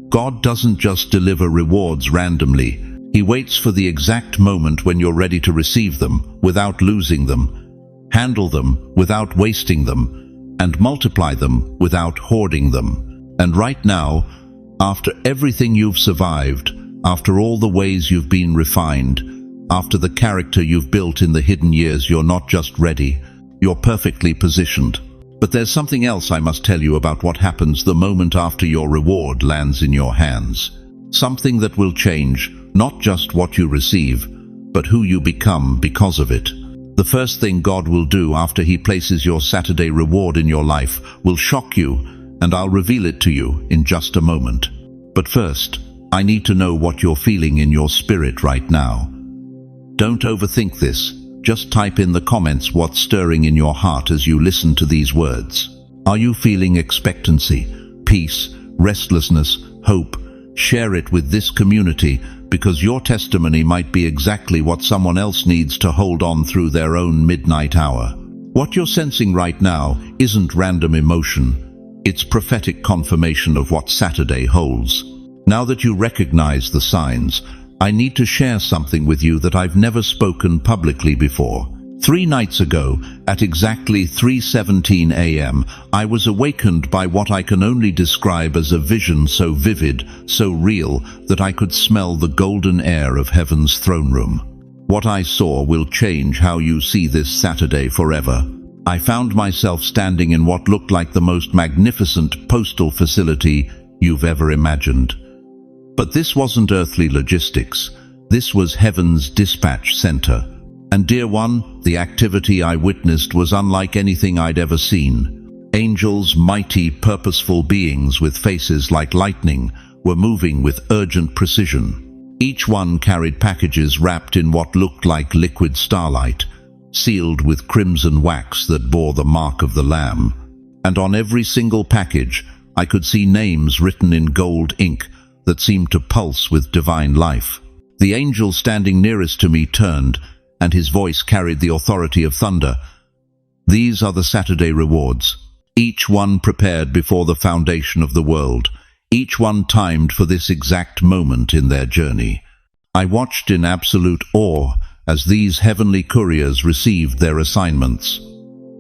God doesn't just deliver rewards randomly. He waits for the exact moment when you're ready to receive them without losing them, handle them without wasting them, and multiply them without hoarding them. And right now, after everything you've survived, after all the ways you've been refined, after the character you've built in the hidden years, you're not just ready, you're perfectly positioned. But there's something else I must tell you about what happens the moment after your reward lands in your hands. Something that will change not just what you receive, but who you become because of it. The first thing God will do after he places your Saturday reward in your life will shock you, and I'll reveal it to you in just a moment. But first, I need to know what you're feeling in your spirit right now. Don't overthink this. Just type in the comments what's stirring in your heart as you listen to these words. Are you feeling expectancy, peace, restlessness, hope. Share it with this community, because your testimony might be exactly what someone else needs to hold on through their own midnight hour. What you're sensing right now isn't random emotion. It's prophetic confirmation of what Saturday holds. Now that you recognize the signs, I need to share something with you that I've never spoken publicly before. 3 nights ago, at exactly 3:17 a.m., I was awakened by what I can only describe as a vision so vivid, so real, that I could smell the golden air of heaven's throne room. What I saw will change how you see this Saturday forever. I found myself standing in what looked like the most magnificent postal facility you've ever imagined. But this wasn't earthly logistics. This was heaven's dispatch center. And dear one, the activity I witnessed was unlike anything I'd ever seen. Angels, mighty, purposeful beings with faces like lightning, were moving with urgent precision. Each one carried packages wrapped in what looked like liquid starlight, sealed with crimson wax that bore the mark of the Lamb. And on every single package, I could see names written in gold ink that seemed to pulse with divine life. The angel standing nearest to me turned, and his voice carried the authority of thunder. These are the Saturday rewards, each one prepared before the foundation of the world, each one timed for this exact moment in their journey. I watched in absolute awe as these heavenly couriers received their assignments.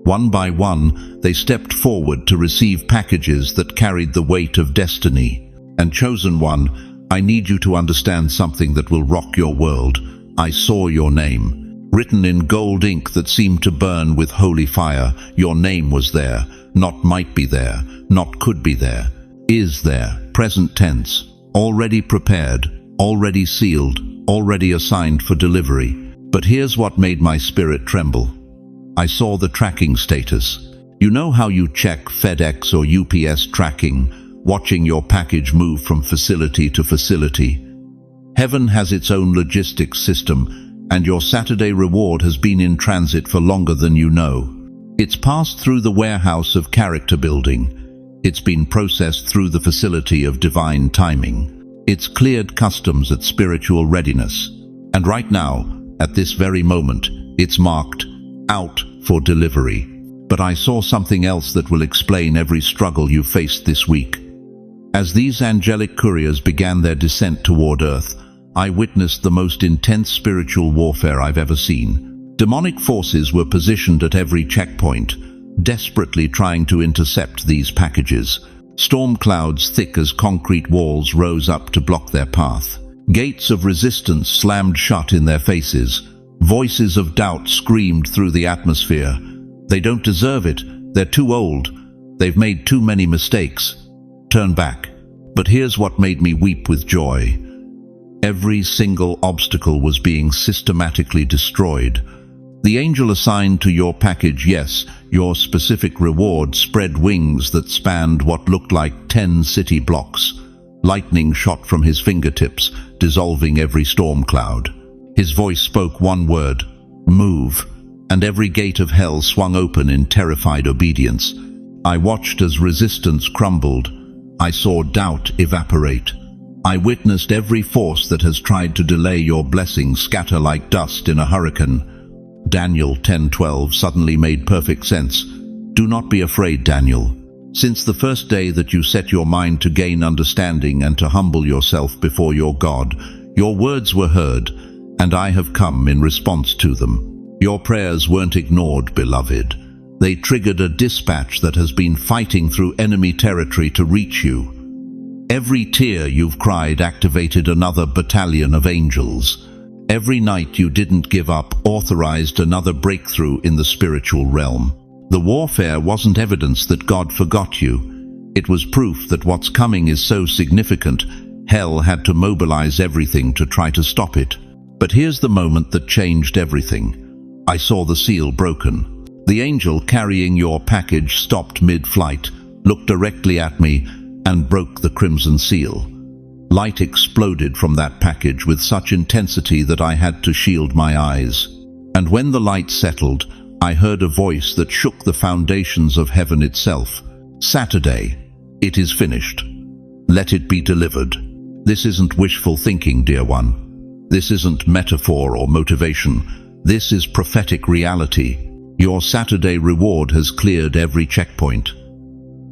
One by one, they stepped forward to receive packages that carried the weight of destiny. And chosen one, I need you to understand something that will rock your world. I saw your name. Written in gold ink that seemed to burn with holy fire. Your name was there, not might be there, not could be there, is there, present tense, already prepared, already sealed, already assigned for delivery. But here's what made my spirit tremble. I saw the tracking status. You know how you check FedEx or UPS tracking, watching your package move from facility to facility? Heaven has its own logistics system, and your Saturday reward has been in transit for longer than you know. It's passed through the warehouse of character building. It's been processed through the facility of divine timing. It's cleared customs at spiritual readiness. And right now, at this very moment, it's marked out for delivery. But I saw something else that will explain every struggle you faced this week. As these angelic couriers began their descent toward earth, I witnessed the most intense spiritual warfare I've ever seen. Demonic forces were positioned at every checkpoint, desperately trying to intercept these packages. Storm clouds thick as concrete walls rose up to block their path. Gates of resistance slammed shut in their faces. Voices of doubt screamed through the atmosphere. They don't deserve it. They're too old. They've made too many mistakes. Turn back. But here's what made me weep with joy. Every single obstacle was being systematically destroyed. The angel assigned to your package, yes, your specific reward, spread wings that spanned what looked like 10 city blocks. Lightning shot from his fingertips, dissolving every storm cloud. His voice spoke one word, move, and every gate of hell swung open in terrified obedience. I watched as resistance crumbled. I saw doubt evaporate. I witnessed every force that has tried to delay your blessing scatter like dust in a hurricane. Daniel 10:12 suddenly made perfect sense. Do not be afraid, Daniel. Since the first day that you set your mind to gain understanding and to humble yourself before your God, your words were heard, and I have come in response to them. Your prayers weren't ignored, beloved. They triggered a dispatch that has been fighting through enemy territory to reach you. Every tear you've cried activated another battalion of angels. Every night you didn't give up authorized another breakthrough in the spiritual realm. The warfare wasn't evidence that God forgot you. It was proof that what's coming is so significant, hell had to mobilize everything to try to stop it. But here's the moment that changed everything. I saw the seal broken. The angel carrying your package stopped mid-flight, looked directly at me, and broke the crimson seal. Light exploded from that package with such intensity that I had to shield my eyes. And when the light settled, I heard a voice that shook the foundations of heaven itself. Saturday, it is finished. let it be delivered. This isn't wishful thinking, dear one. This isn't metaphor or motivation. This is prophetic reality. Your Saturday reward has cleared every checkpoint.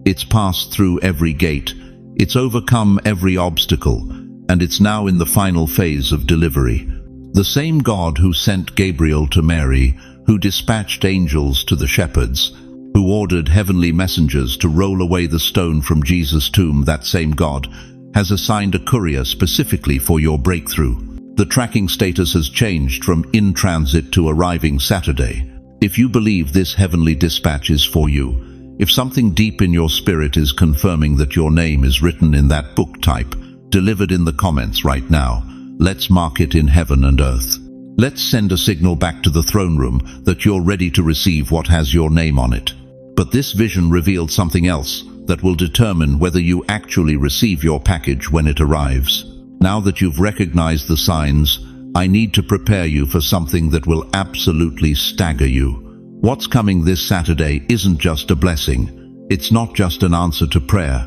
It's passed through every gate. It's overcome every obstacle, and it's now in the final phase of delivery. The same God who sent Gabriel to Mary, who dispatched angels to the shepherds, who ordered heavenly messengers to roll away the stone from Jesus' tomb, that same God has assigned a courier specifically for your breakthrough. The tracking status has changed from in transit to arriving Saturday. If you believe this heavenly dispatch is for you, if something deep in your spirit is confirming that your name is written in that book, type delivered in the comments right now. Let's mark it in heaven and earth. Let's send a signal back to the throne room that you're ready to receive what has your name on it. But this vision revealed something else that will determine whether you actually receive your package when it arrives. Now that you've recognized the signs, I need to prepare you for something that will absolutely stagger you. What's coming this Saturday isn't just a blessing. It's not just an answer to prayer.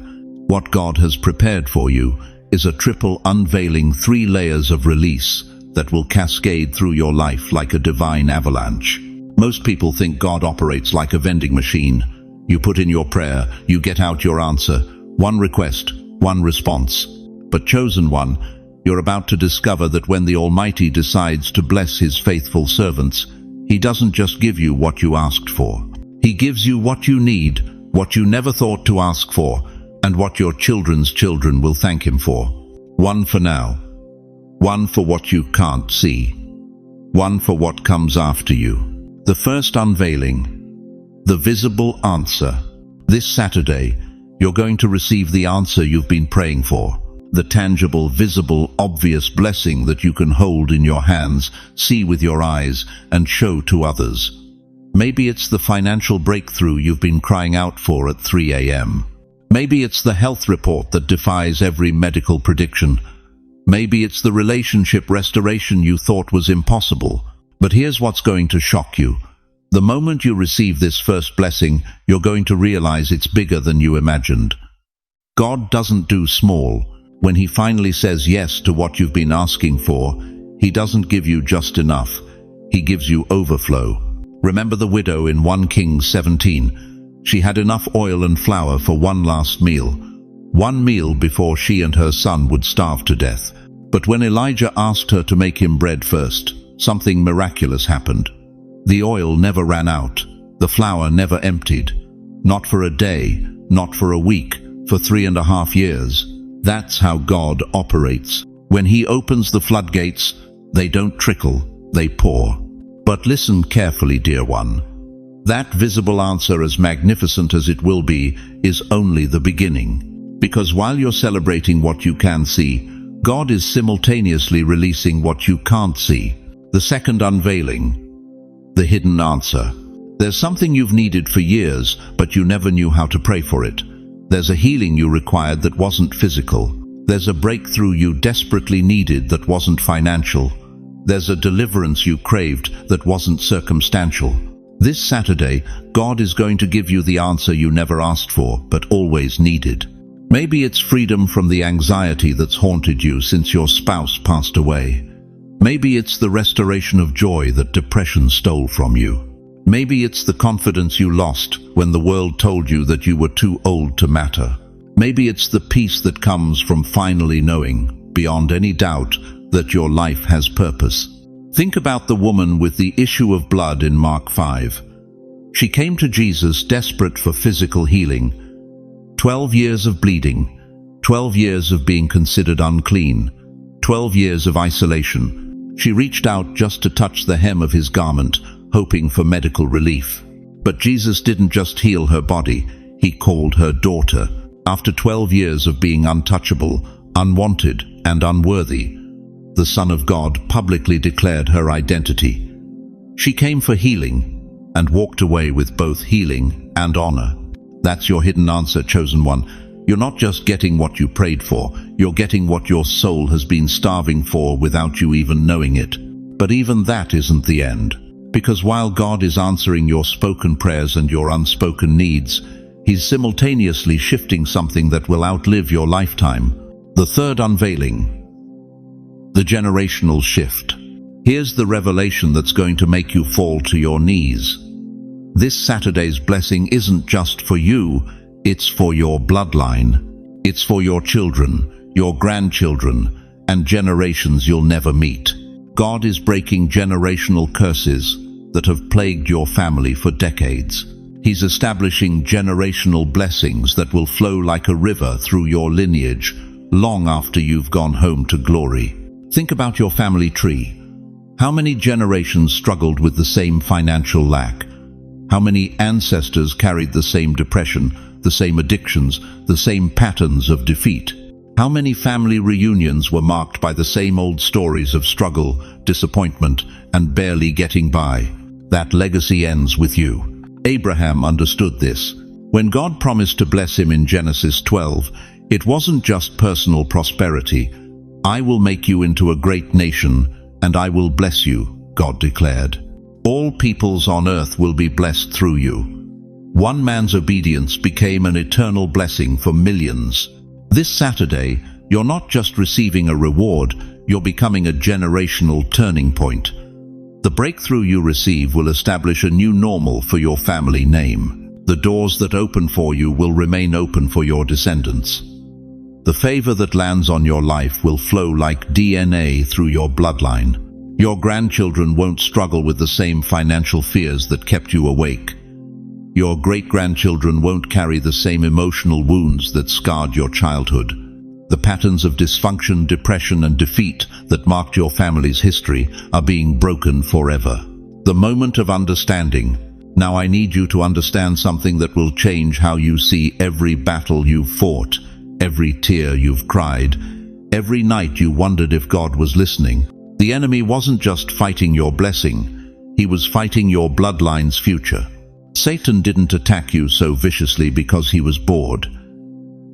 What God has prepared for you is a triple unveiling, 3 layers of release that will cascade through your life like a divine avalanche. Most people think God operates like a vending machine. You put in your prayer, you get out your answer. One request, one response. But chosen one, you're about to discover that when the Almighty decides to bless His faithful servants, He doesn't just give you what you asked for. He gives you what you need, what you never thought to ask for, and what your children's children will thank Him for. One for now. One for what you can't see. One for what comes after you. The first unveiling, the visible answer. This Saturday, you're going to receive the answer you've been praying for. The tangible, visible, obvious blessing that you can hold in your hands, see with your eyes, and show to others. Maybe it's the financial breakthrough you've been crying out for at 3 a.m. Maybe it's the health report that defies every medical prediction. Maybe it's the relationship restoration you thought was impossible. But here's what's going to shock you. The moment you receive this first blessing, you're going to realize it's bigger than you imagined. God doesn't do small. When He finally says yes to what you've been asking for, He doesn't give you just enough. He gives you overflow. Remember the widow in 1 Kings 17. She had enough oil and flour for one last meal. One meal before she and her son would starve to death. But when Elijah asked her to make him bread first, something miraculous happened. The oil never ran out. The flour never emptied. Not for a day, not for a week, for 3.5 years. That's how God operates. When He opens the floodgates, they don't trickle, they pour. But listen carefully, dear one. That visible answer, as magnificent as it will be, is only the beginning. Because while you're celebrating what you can see, God is simultaneously releasing what you can't see. The second unveiling, the hidden answer. There's something you've needed for years, but you never knew how to pray for it. There's a healing you required that wasn't physical. There's a breakthrough you desperately needed that wasn't financial. There's a deliverance you craved that wasn't circumstantial. This Saturday, God is going to give you the answer you never asked for, but always needed. Maybe it's freedom from the anxiety that's haunted you since your spouse passed away. Maybe it's the restoration of joy that depression stole from you. Maybe it's the confidence you lost when the world told you that you were too old to matter. Maybe it's the peace that comes from finally knowing, beyond any doubt, that your life has purpose. Think about the woman with the issue of blood in Mark 5. She came to Jesus desperate for physical healing. 12 years of bleeding, 12 years of being considered unclean, 12 years of isolation. She reached out just to touch the hem of His garment, hoping for medical relief. But Jesus didn't just heal her body, He called her daughter. After 12 years of being untouchable, unwanted, and unworthy, the Son of God publicly declared her identity. She came for healing and walked away with both healing and honor. That's your hidden answer, chosen one. You're not just getting what you prayed for, you're getting what your soul has been starving for without you even knowing it. But even that isn't the end. Because while God is answering your spoken prayers and your unspoken needs, He's simultaneously shifting something that will outlive your lifetime. The third unveiling. The generational shift. Here's the revelation that's going to make you fall to your knees. This Saturday's blessing isn't just for you, it's for your bloodline. It's for your children, your grandchildren, and generations you'll never meet. God is breaking generational curses that have plagued your family for decades. He's establishing generational blessings that will flow like a river through your lineage long after you've gone home to glory. Think about your family tree. How many generations struggled with the same financial lack? How many ancestors carried the same depression, the same addictions, the same patterns of defeat? How many family reunions were marked by the same old stories of struggle, disappointment, and barely getting by? That legacy ends with you. Abraham understood this. When God promised to bless him in Genesis 12, it wasn't just personal prosperity. "I will make you into a great nation, and I will bless you," God declared. "All peoples on earth will be blessed through you." One man's obedience became an eternal blessing for millions. This Saturday, you're not just receiving a reward, you're becoming a generational turning point. The breakthrough you receive will establish a new normal for your family name. The doors that open for you will remain open for your descendants. The favor that lands on your life will flow like DNA through your bloodline. Your grandchildren won't struggle with the same financial fears that kept you awake. Your great-grandchildren won't carry the same emotional wounds that scarred your childhood. The patterns of dysfunction, depression, and defeat that marked your family's history are being broken forever. The moment of understanding. Now I need you to understand something that will change how you see every battle you've fought, every tear you've cried, every night you wondered if God was listening. The enemy wasn't just fighting your blessing, he was fighting your bloodline's future. Satan didn't attack you so viciously because he was bored.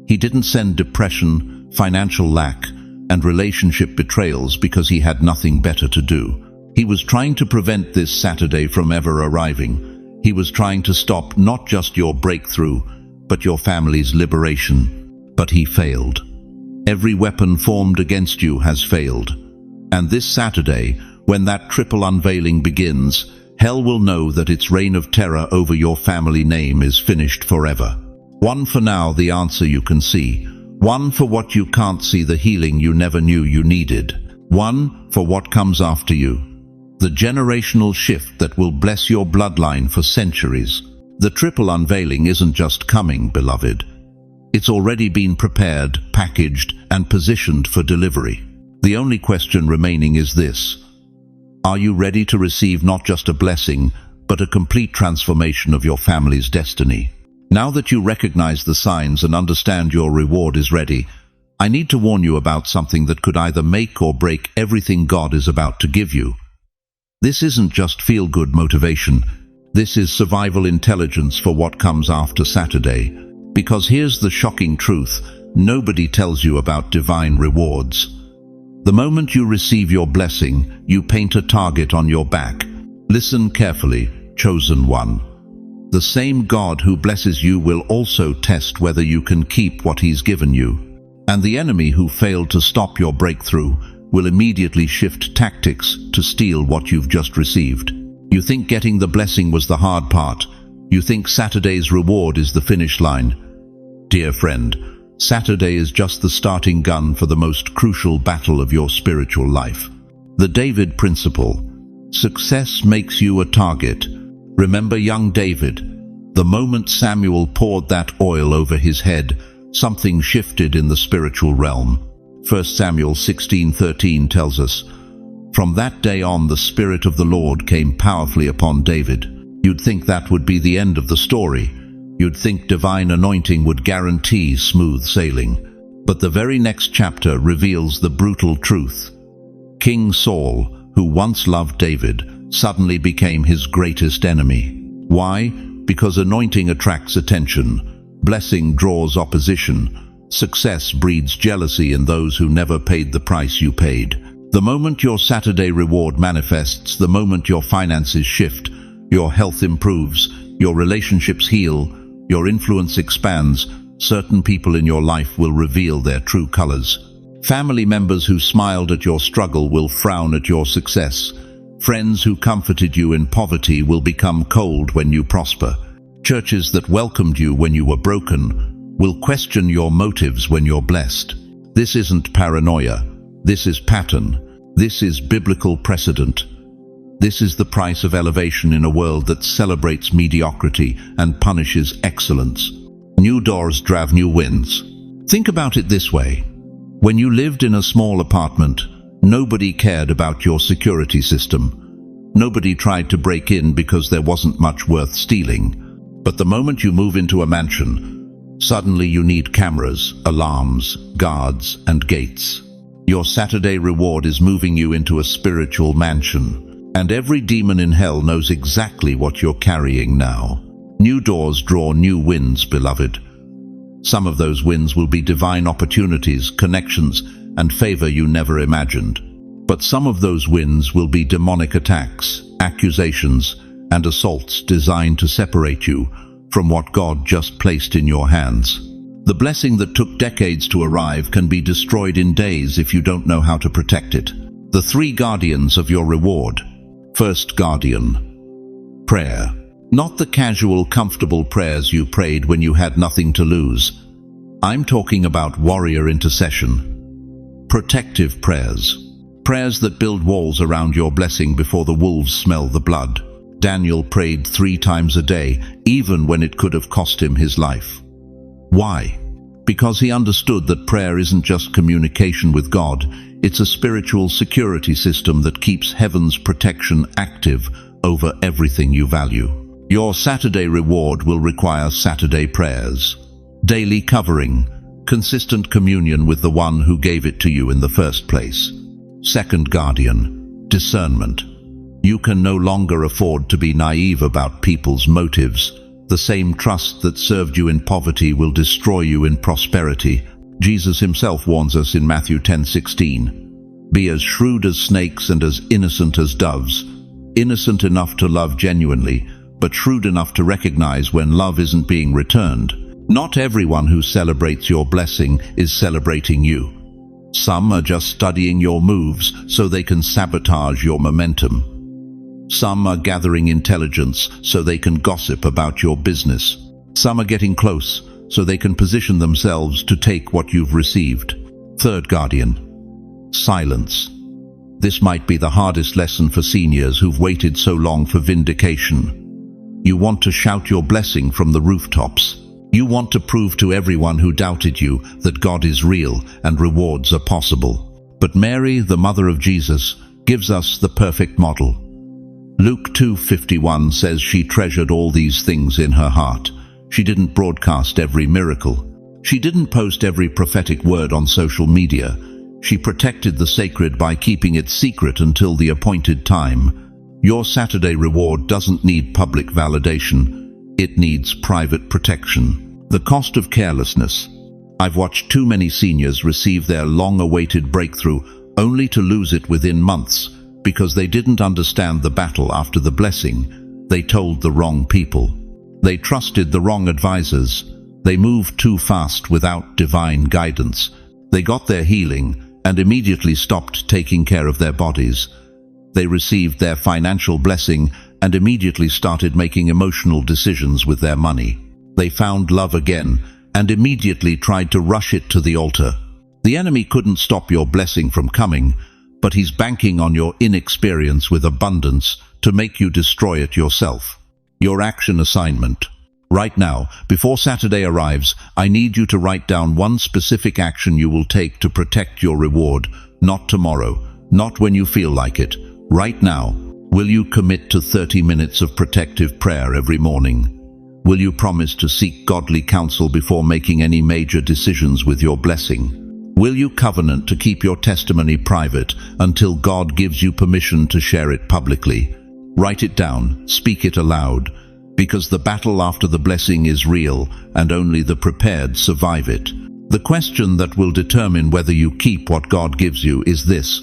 He didn't send depression, financial lack, and relationship betrayals because he had nothing better to do. He was trying to prevent this Saturday from ever arriving. He was trying to stop not just your breakthrough, but your family's liberation. But he failed. Every weapon formed against you has failed. And this Saturday, when that triple unveiling begins, hell will know that its reign of terror over your family name is finished forever. One for now, the answer you can see. One for what you can't see, the healing you never knew you needed. One for what comes after you. The generational shift that will bless your bloodline for centuries. The triple unveiling isn't just coming, beloved. It's already been prepared, packaged, and positioned for delivery. The only question remaining is this: are you ready to receive not just a blessing, but a complete transformation of your family's destiny? Now that you recognize the signs and understand your reward is ready, I need to warn you about something that could either make or break everything God is about to give you. This isn't just feel-good motivation. This is survival intelligence for what comes after Saturday. Because here's the shocking truth: nobody tells you about divine rewards. The moment you receive your blessing, you paint a target on your back. Listen carefully, chosen one. The same God who blesses you will also test whether you can keep what He's given you. And the enemy who failed to stop your breakthrough will immediately shift tactics to steal what you've just received. You think getting the blessing was the hard part. You think Saturday's reward is the finish line. Dear friend, Saturday is just the starting gun for the most crucial battle of your spiritual life. The David principle. Success makes you a target. Remember young David. The moment Samuel poured that oil over his head, something shifted in the spiritual realm. 1 Samuel 16:13 tells us, "From that day on the Spirit of the Lord came powerfully upon David." You'd think that would be the end of the story. You'd think divine anointing would guarantee smooth sailing. But the very next chapter reveals the brutal truth. King Saul, who once loved David, suddenly became his greatest enemy. Why? Because anointing attracts attention. Blessing draws opposition. Success breeds jealousy in those who never paid the price you paid. The moment your Saturday reward manifests, the moment your finances shift, your health improves, your relationships heal, Your influence expands. Certain people in your life will reveal their true colors. Family members who smiled at your struggle will frown at your success. Friends who comforted you in poverty will become cold when you prosper. Churches that welcomed you when you were broken will question your motives when you're blessed. This isn't paranoia. This is pattern. This is biblical precedent. This is the price of elevation in a world that celebrates mediocrity and punishes excellence. New doors drive new winds. Think about it this way. When you lived in a small apartment, nobody cared about your security system. Nobody tried to break in because there wasn't much worth stealing. But the moment you move into a mansion, suddenly you need cameras, alarms, guards, and gates. Your Saturday reward is moving you into a spiritual mansion, and every demon in hell knows exactly what you're carrying now. New doors draw new winds, beloved. Some of those winds will be divine opportunities, connections, and favor you never imagined. But some of those winds will be demonic attacks, accusations, and assaults designed to separate you from what God just placed in your hands. The blessing that took decades to arrive can be destroyed in days if you don't know how to protect it. The 3 guardians of your reward. First guardian, prayer. Not the casual, comfortable prayers you prayed when you had nothing to lose. I'm talking about warrior intercession. Protective prayers. Prayers that build walls around your blessing before the wolves smell the blood. Daniel prayed 3 times a day, even when it could have cost him his life. Why? Because he understood that prayer isn't just communication with God, it's a spiritual security system that keeps heaven's protection active over everything you value. Your Saturday reward will require Saturday prayers, daily covering, consistent communion with the one who gave it to you in the first place. Second guardian, discernment. You can no longer afford to be naive about people's motives. The same trust that served you in poverty will destroy you in prosperity. Jesus himself warns us in Matthew 10:16. Be as shrewd as snakes and as innocent as doves. Innocent enough to love genuinely, but shrewd enough to recognize when love isn't being returned. Not everyone who celebrates your blessing is celebrating you. Some are just studying your moves so they can sabotage your momentum. Some are gathering intelligence so they can gossip about your business. Some are getting close so they can position themselves to take what you've received. Third guardian, silence. This might be the hardest lesson for seniors who've waited so long for vindication. You want to shout your blessing from the rooftops. You want to prove to everyone who doubted you that God is real and rewards are possible. But Mary, the mother of Jesus, gives us the perfect model. Luke 2:51 says she treasured all these things in her heart. She didn't broadcast every miracle. She didn't post every prophetic word on social media. She protected the sacred by keeping it secret until the appointed time. Your Saturday reward doesn't need public validation. It needs private protection. The cost of carelessness. I've watched too many seniors receive their long-awaited breakthrough only to lose it within months because they didn't understand the battle after the blessing. They told the wrong people. They trusted the wrong advisors. They moved too fast without divine guidance. They got their healing and immediately stopped taking care of their bodies. They received their financial blessing and immediately started making emotional decisions with their money. They found love again and immediately tried to rush it to the altar. The enemy couldn't stop your blessing from coming, but he's banking on your inexperience with abundance to make you destroy it yourself. Your action assignment. Right now, before Saturday arrives, I need you to write down one specific action you will take to protect your reward, not tomorrow, not when you feel like it. Right now, will you commit to 30 minutes of protective prayer every morning? Will you promise to seek godly counsel before making any major decisions with your blessing? Will you covenant to keep your testimony private until God gives you permission to share it publicly? Write it down, speak it aloud, because the battle after the blessing is real and only the prepared survive it. The question that will determine whether you keep what God gives you is this: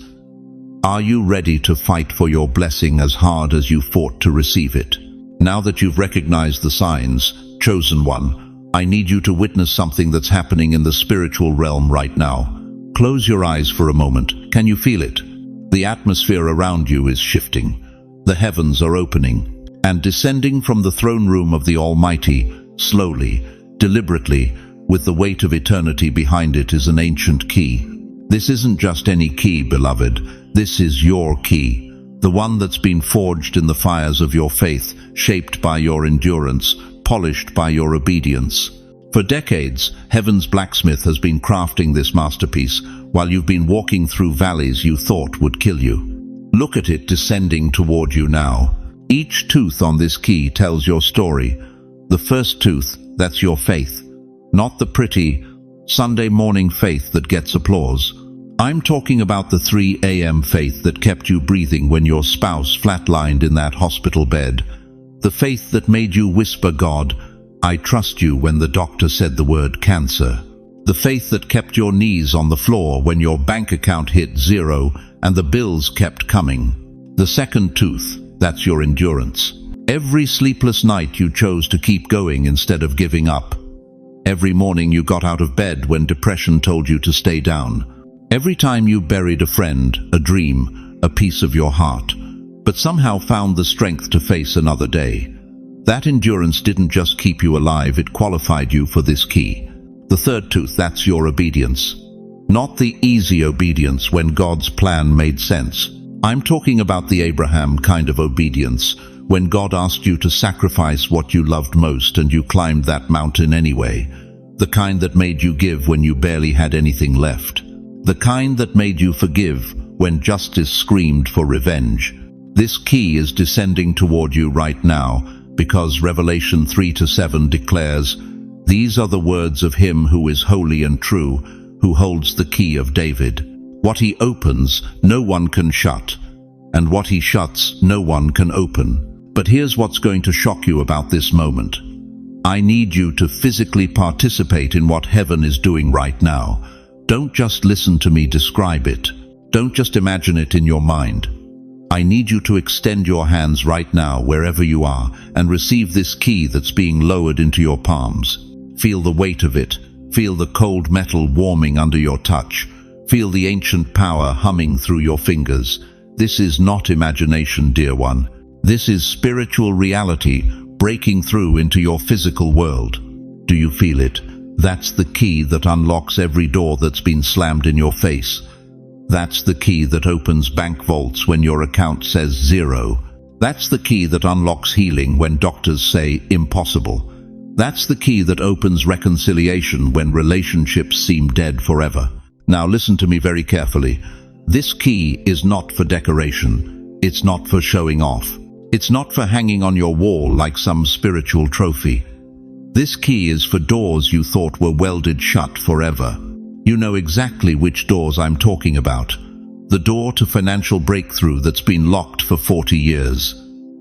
are you ready to fight for your blessing as hard as you fought to receive it? Now that you've recognized the signs, chosen one, I need you to witness something that's happening in the spiritual realm right now. Close your eyes for a moment. Can you feel it? The atmosphere around you is shifting. The heavens are opening, and descending from the throne room of the Almighty, slowly, deliberately, with the weight of eternity behind it, is an ancient key. This isn't just any key, beloved. This is your key, the one that's been forged in the fires of your faith, shaped by your endurance, polished by your obedience. For decades, heaven's blacksmith has been crafting this masterpiece while you've been walking through valleys you thought would kill you. Look at it descending toward you now. Each tooth on this key tells your story. The first tooth, that's your faith. Not the pretty, Sunday morning faith that gets applause. I'm talking about the 3 a.m. faith that kept you breathing when your spouse flatlined in that hospital bed. The faith that made you whisper, "God, I trust you," when the doctor said the word cancer. The faith that kept your knees on the floor when your bank account hit zero and the bills kept coming. The second tooth, that's your endurance. Every sleepless night you chose to keep going instead of giving up. Every morning you got out of bed when depression told you to stay down. Every time you buried a friend, a dream, a piece of your heart, but somehow found the strength to face another day. That endurance didn't just keep you alive, it qualified you for this key. The third tooth, that's your obedience. Not the easy obedience when God's plan made sense. I'm talking about the Abraham kind of obedience, when God asked you to sacrifice what you loved most and you climbed that mountain anyway. The kind that made you give when you barely had anything left. The kind that made you forgive when justice screamed for revenge. This key is descending toward you right now because Revelation 3-7 declares, "These are the words of him who is holy and true, who holds the key of David. What he opens, no one can shut, and what he shuts, no one can open." But here's what's going to shock you about this moment. I need you to physically participate in what heaven is doing right now. Don't just listen to me describe it. Don't just imagine it in your mind. I need you to extend your hands right now, wherever you are, and receive this key that's being lowered into your palms. Feel the weight of it. Feel the cold metal warming under your touch. Feel the ancient power humming through your fingers. This is not imagination, dear one. This is spiritual reality breaking through into your physical world. Do you feel it? That's the key that unlocks every door that's been slammed in your face. That's the key that opens bank vaults when your account says zero. That's the key that unlocks healing when doctors say impossible. That's the key that opens reconciliation when relationships seem dead forever. Now listen to me very carefully. This key is not for decoration. It's not for showing off. It's not for hanging on your wall like some spiritual trophy. This key is for doors you thought were welded shut forever. You know exactly which doors I'm talking about. The door to financial breakthrough that's been locked for 40 years.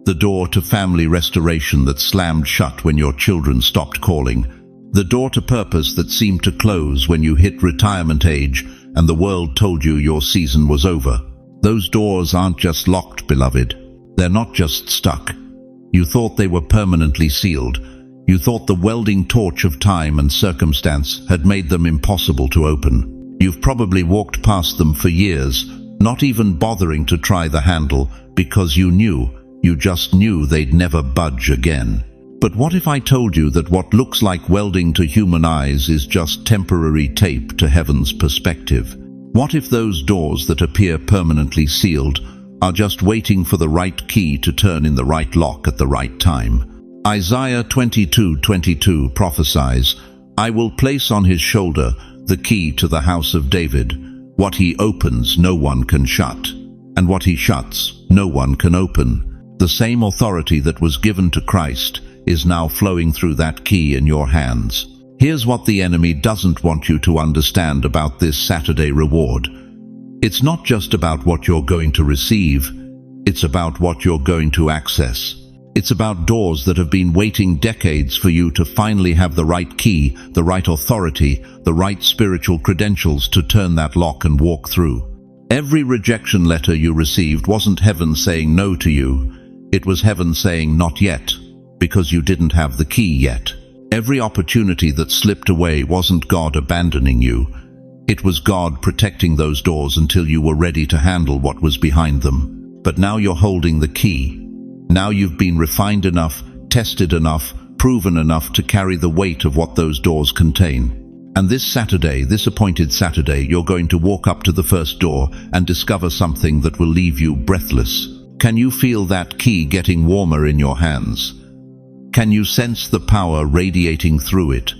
The door to family restoration that slammed shut when your children stopped calling. The door to purpose that seemed to close when you hit retirement age and the world told you your season was over. Those doors aren't just locked, beloved. They're not just stuck. You thought they were permanently sealed. You thought the welding torch of time and circumstance had made them impossible to open. You've probably walked past them for years, not even bothering to try the handle, because you just knew they'd never budge again. But what if I told you that what looks like welding to human eyes is just temporary tape to heaven's perspective? What if those doors that appear permanently sealed are just waiting for the right key to turn in the right lock at the right time? Isaiah 22:22 prophesies, "I will place on his shoulder the key to the house of David. What he opens, no one can shut, and what he shuts, no one can open." The same authority that was given to Christ is now flowing through that key in your hands. Here's what the enemy doesn't want you to understand about this Saturday reward. It's not just about what you're going to receive, it's about what you're going to access. It's about doors that have been waiting decades for you to finally have the right key, the right authority, the right spiritual credentials to turn that lock and walk through. Every rejection letter you received wasn't heaven saying no to you. It was heaven saying not yet, because you didn't have the key yet. Every opportunity that slipped away wasn't God abandoning you. It was God protecting those doors until you were ready to handle what was behind them. But now you're holding the key. Now you've been refined enough, tested enough, proven enough to carry the weight of what those doors contain. And this Saturday, this appointed Saturday, you're going to walk up to the first door and discover something that will leave you breathless. Can you feel that key getting warmer in your hands? Can you sense the power radiating through it?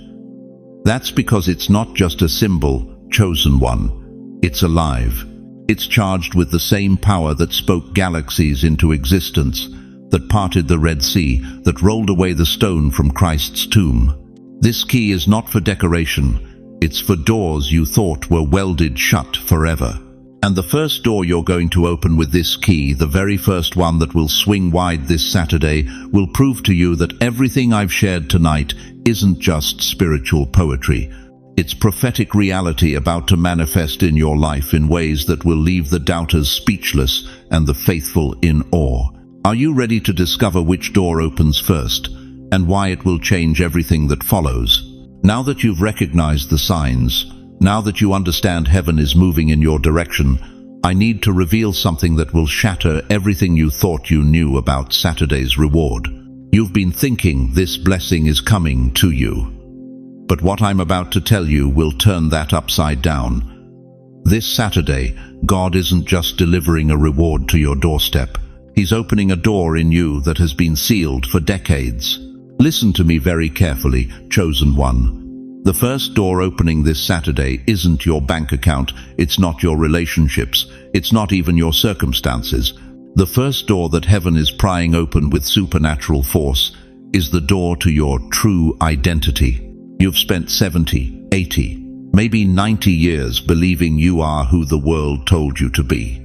That's because it's not just a symbol, chosen one. It's alive. It's charged with the same power that spoke galaxies into existence, that parted the Red Sea, that rolled away the stone from Christ's tomb. This key is not for decoration. It's for doors you thought were welded shut forever. And the first door you're going to open with this key, the very first one that will swing wide this Saturday, will prove to you that everything I've shared tonight isn't just spiritual poetry. It's prophetic reality about to manifest in your life in ways that will leave the doubters speechless and the faithful in awe. Are you ready to discover which door opens first and why it will change everything that follows? Now that you've recognized the signs, now that you understand heaven is moving in your direction, I need to reveal something that will shatter everything you thought you knew about Saturday's reward. You've been thinking this blessing is coming to you. But what I'm about to tell you will turn that upside down. This Saturday, God isn't just delivering a reward to your doorstep. He's opening a door in you that has been sealed for decades. Listen to me very carefully, chosen one. The first door opening this Saturday isn't your bank account, it's not your relationships, it's not even your circumstances. The first door that heaven is prying open with supernatural force is the door to your true identity. You've spent 70, 80, maybe 90 years believing you are who the world told you to be.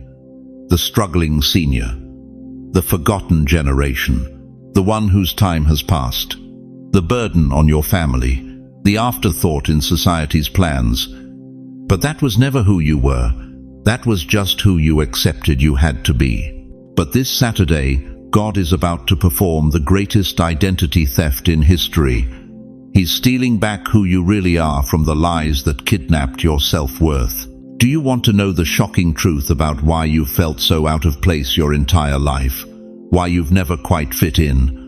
The struggling senior, the forgotten generation, the one whose time has passed, the burden on your family, the afterthought in society's plans. But that was never who you were. That was just who you accepted you had to be. But this Saturday, God is about to perform the greatest identity theft in history. He's stealing back who you really are from the lies that kidnapped your self-worth. Do you want to know the shocking truth about why you felt so out of place your entire life? Why you've never quite fit in?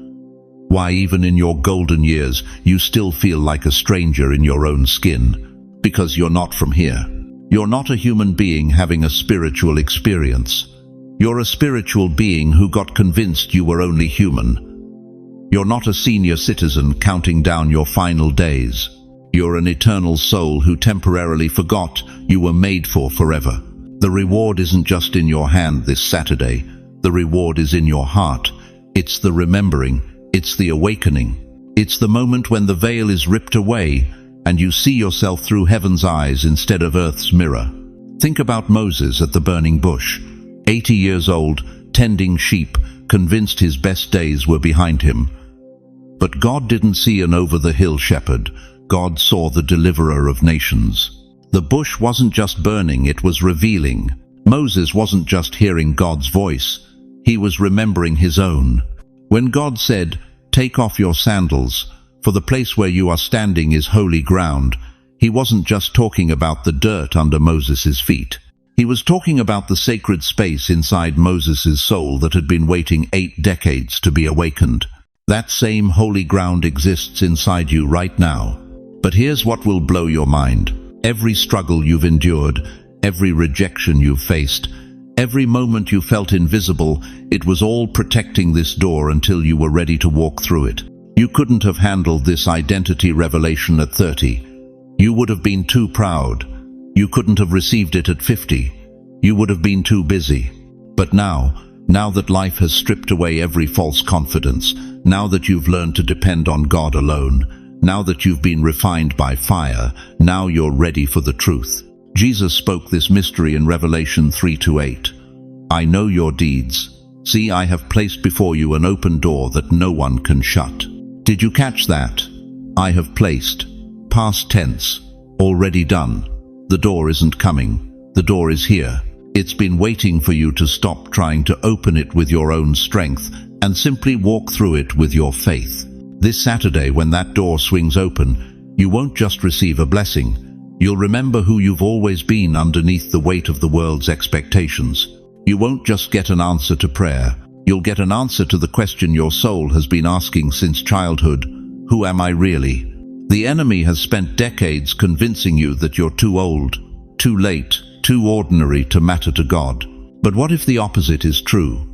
Why even in your golden years you still feel like a stranger in your own skin? Because you're not from here. You're not a human being having a spiritual experience. You're a spiritual being who got convinced you were only human. You're not a senior citizen counting down your final days. You're an eternal soul who temporarily forgot you were made for forever. The reward isn't just in your hand this Saturday. The reward is in your heart. It's the remembering. It's the awakening. It's the moment when the veil is ripped away and you see yourself through heaven's eyes instead of earth's mirror. Think about Moses at the burning bush. 80 years old, tending sheep, convinced his best days were behind him. But God didn't see an over-the-hill shepherd. God saw the deliverer of nations. The bush wasn't just burning, it was revealing. Moses wasn't just hearing God's voice, he was remembering his own. When God said, "Take off your sandals, for the place where you are standing is holy ground," he wasn't just talking about the dirt under Moses' feet. He was talking about the sacred space inside Moses' soul that had been waiting 8 decades to be awakened. That same holy ground exists inside you right now. But here's what will blow your mind. Every struggle you've endured, every rejection you've faced, every moment you felt invisible, it was all protecting this door until you were ready to walk through it. You couldn't have handled this identity revelation at 30. You would have been too proud. You couldn't have received it at 50. You would have been too busy. But now that life has stripped away every false confidence, now that you've learned to depend on God alone, now that you've been refined by fire, now you're ready for the truth. Jesus spoke this mystery in Revelation 3:8. "I know your deeds. See, I have placed before you an open door that no one can shut." Did you catch that? I have placed. Past tense. Already done. The door isn't coming. The door is here. It's been waiting for you to stop trying to open it with your own strength and simply walk through it with your faith. This Saturday, when that door swings open, you won't just receive a blessing. You'll remember who you've always been underneath the weight of the world's expectations. You won't just get an answer to prayer. You'll get an answer to the question your soul has been asking since childhood: who am I really? The enemy has spent decades convincing you that you're too old, too late, too ordinary to matter to God. But what if the opposite is true?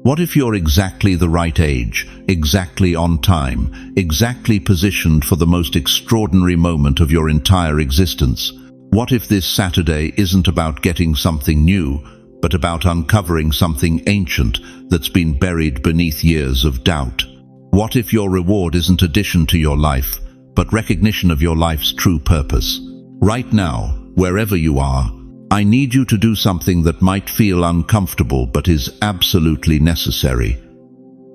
What if you're exactly the right age, exactly on time, exactly positioned for the most extraordinary moment of your entire existence? What if this Saturday isn't about getting something new, but about uncovering something ancient that's been buried beneath years of doubt? What if your reward isn't addition to your life, but recognition of your life's true purpose? Right now, wherever you are, I need you to do something that might feel uncomfortable but is absolutely necessary.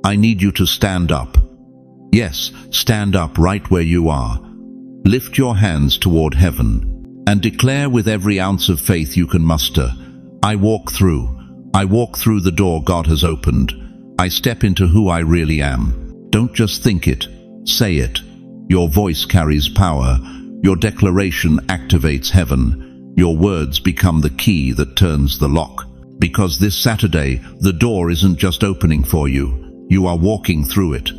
I need you to stand up. Yes, stand up right where you are. Lift your hands toward heaven and declare with every ounce of faith you can muster: I walk through the door God has opened. I step into who I really am. Don't just think it, say it. Your voice carries power. Your declaration activates heaven. Your words become the key that turns the lock. Because this Saturday, the door isn't just opening for you, you are walking through it.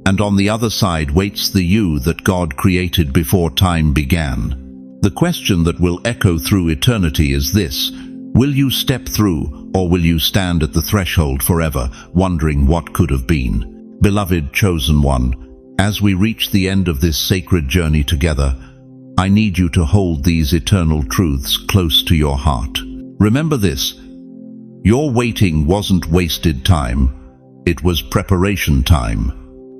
And on the other side waits the you that God created before time began. The question that will echo through eternity is this: will you step through, or will you stand at the threshold forever, wondering what could have been? Beloved chosen one, as we reach the end of this sacred journey together, I need you to hold these eternal truths close to your heart. Remember this: your waiting wasn't wasted time, it was preparation time.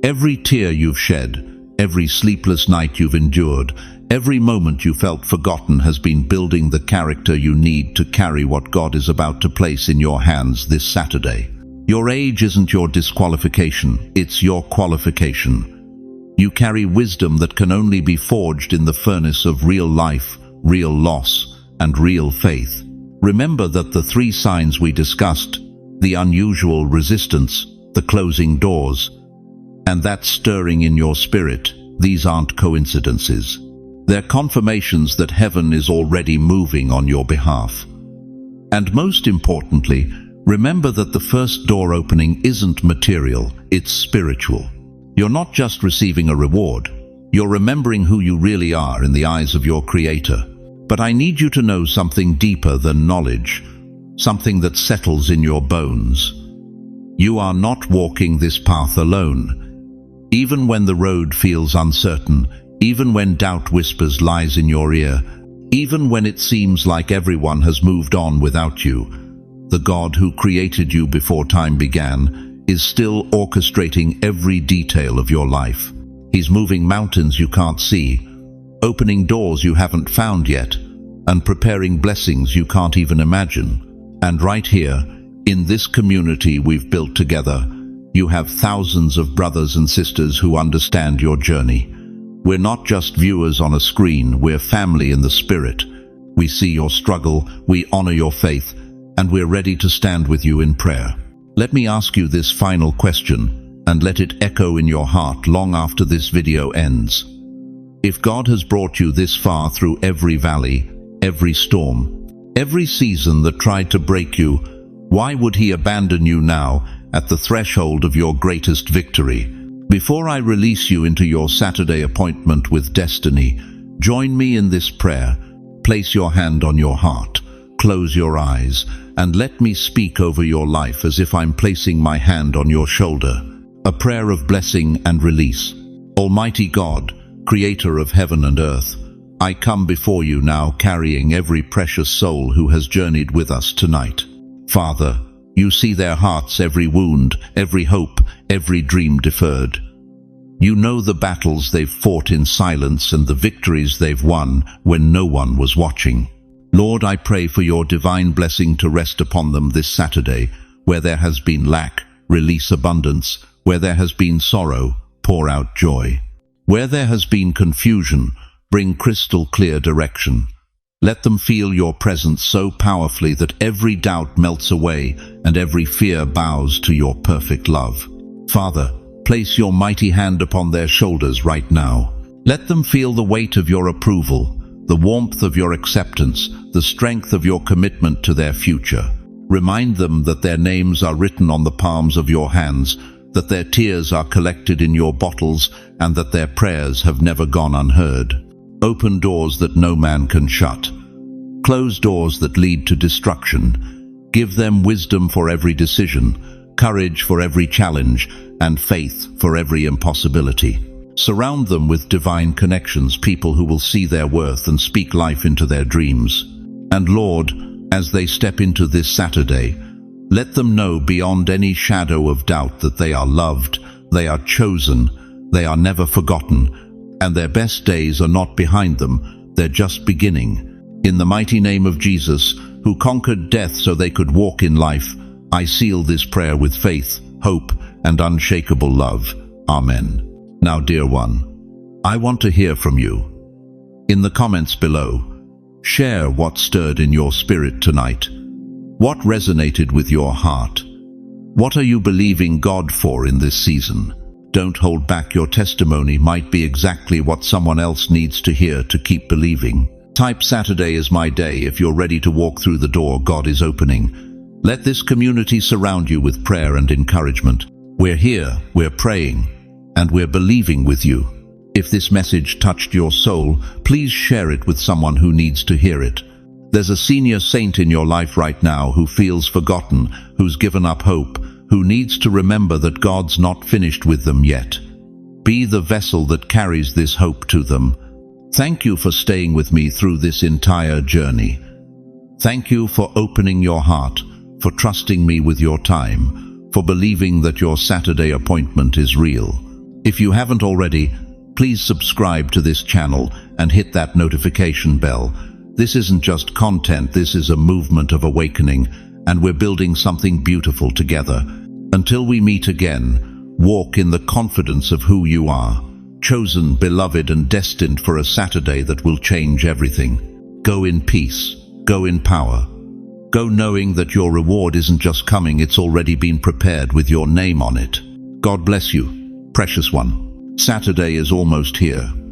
Every tear you've shed, every sleepless night you've endured, every moment you felt forgotten has been building the character you need to carry what God is about to place in your hands this Saturday. Your age isn't your disqualification, it's your qualification. You carry wisdom that can only be forged in the furnace of real life, real loss, and real faith. Remember that the three signs we discussed, the unusual resistance, the closing doors, and that stirring in your spirit, these aren't coincidences. They're confirmations that heaven is already moving on your behalf. And most importantly, remember that the first door opening isn't material, it's spiritual. You're not just receiving a reward, you're remembering who you really are in the eyes of your Creator. But I need you to know something deeper than knowledge, something that settles in your bones. You are not walking this path alone. Even when the road feels uncertain, even when doubt whispers lies in your ear, even when it seems like everyone has moved on without you, the God who created you before time began is still orchestrating every detail of your life. He's moving mountains you can't see, opening doors you haven't found yet, and preparing blessings you can't even imagine. And right here, in this community we've built together, you have thousands of brothers and sisters who understand your journey. We're not just viewers on a screen, we're family in the spirit. We see your struggle, we honor your faith, and we're ready to stand with you in prayer. Let me ask you this final question, and let it echo in your heart long after this video ends. If God has brought you this far through every valley, every storm, every season that tried to break you, why would He abandon you now at the threshold of your greatest victory? Before I release you into your Saturday appointment with destiny, join me in this prayer. Place your hand on your heart, close your eyes, and let me speak over your life as if I'm placing my hand on your shoulder. A prayer of blessing and release. Almighty God, Creator of heaven and earth, I come before you now carrying every precious soul who has journeyed with us tonight. Father, you see their hearts, every wound, every hope, every dream deferred. You know the battles they've fought in silence and the victories they've won when no one was watching. Lord, I pray for your divine blessing to rest upon them this Saturday. Where there has been lack, release abundance. Where there has been sorrow, pour out joy. Where there has been confusion, bring crystal clear direction. Let them feel your presence so powerfully that every doubt melts away and every fear bows to your perfect love. Father, Place your mighty hand upon their shoulders right now. Let them feel the weight of your approval, the warmth of your acceptance, the strength of your commitment to their future. Remind them that their names are written on the palms of your hands, that their tears are collected in your bottles, and that their prayers have never gone unheard. Open doors that no man can shut. Close doors that lead to destruction. Give them wisdom for every decision, courage for every challenge, and faith for every impossibility. Surround them with divine connections, people who will see their worth and speak life into their dreams. And Lord, as they step into this Saturday, let them know beyond any shadow of doubt that they are loved, they are chosen, they are never forgotten, and their best days are not behind them, they're just beginning. In the mighty name of Jesus, who conquered death so they could walk in life, I seal this prayer with faith, hope, and unshakable love. Amen. Now, dear one, I want to hear from you. In the comments below, share what stirred in your spirit tonight. What resonated with your heart? What are you believing God for in this season? Don't hold back. Your testimony might be exactly what someone else needs to hear to keep believing. Type "Saturday is my day" if you're ready to walk through the door God is opening. Let this community surround you with prayer and encouragement. We're here, we're praying, and we're believing with you. If this message touched your soul, please share it with someone who needs to hear it. There's a senior saint in your life right now who feels forgotten, who's given up hope, who needs to remember that God's not finished with them yet. Be the vessel that carries this hope to them. Thank you for staying with me through this entire journey. Thank you for opening your heart, for trusting me with your time, for believing that your Saturday appointment is real. If you haven't already, please subscribe to this channel and hit that notification bell. This isn't just content, this is a movement of awakening, and we're building something beautiful together. Until we meet again, walk in the confidence of who you are, chosen, beloved, and destined for a Saturday that will change everything. Go in peace, go in power. Go knowing that your reward isn't just coming, it's already been prepared with your name on it. God bless you, precious one. Saturday is almost here.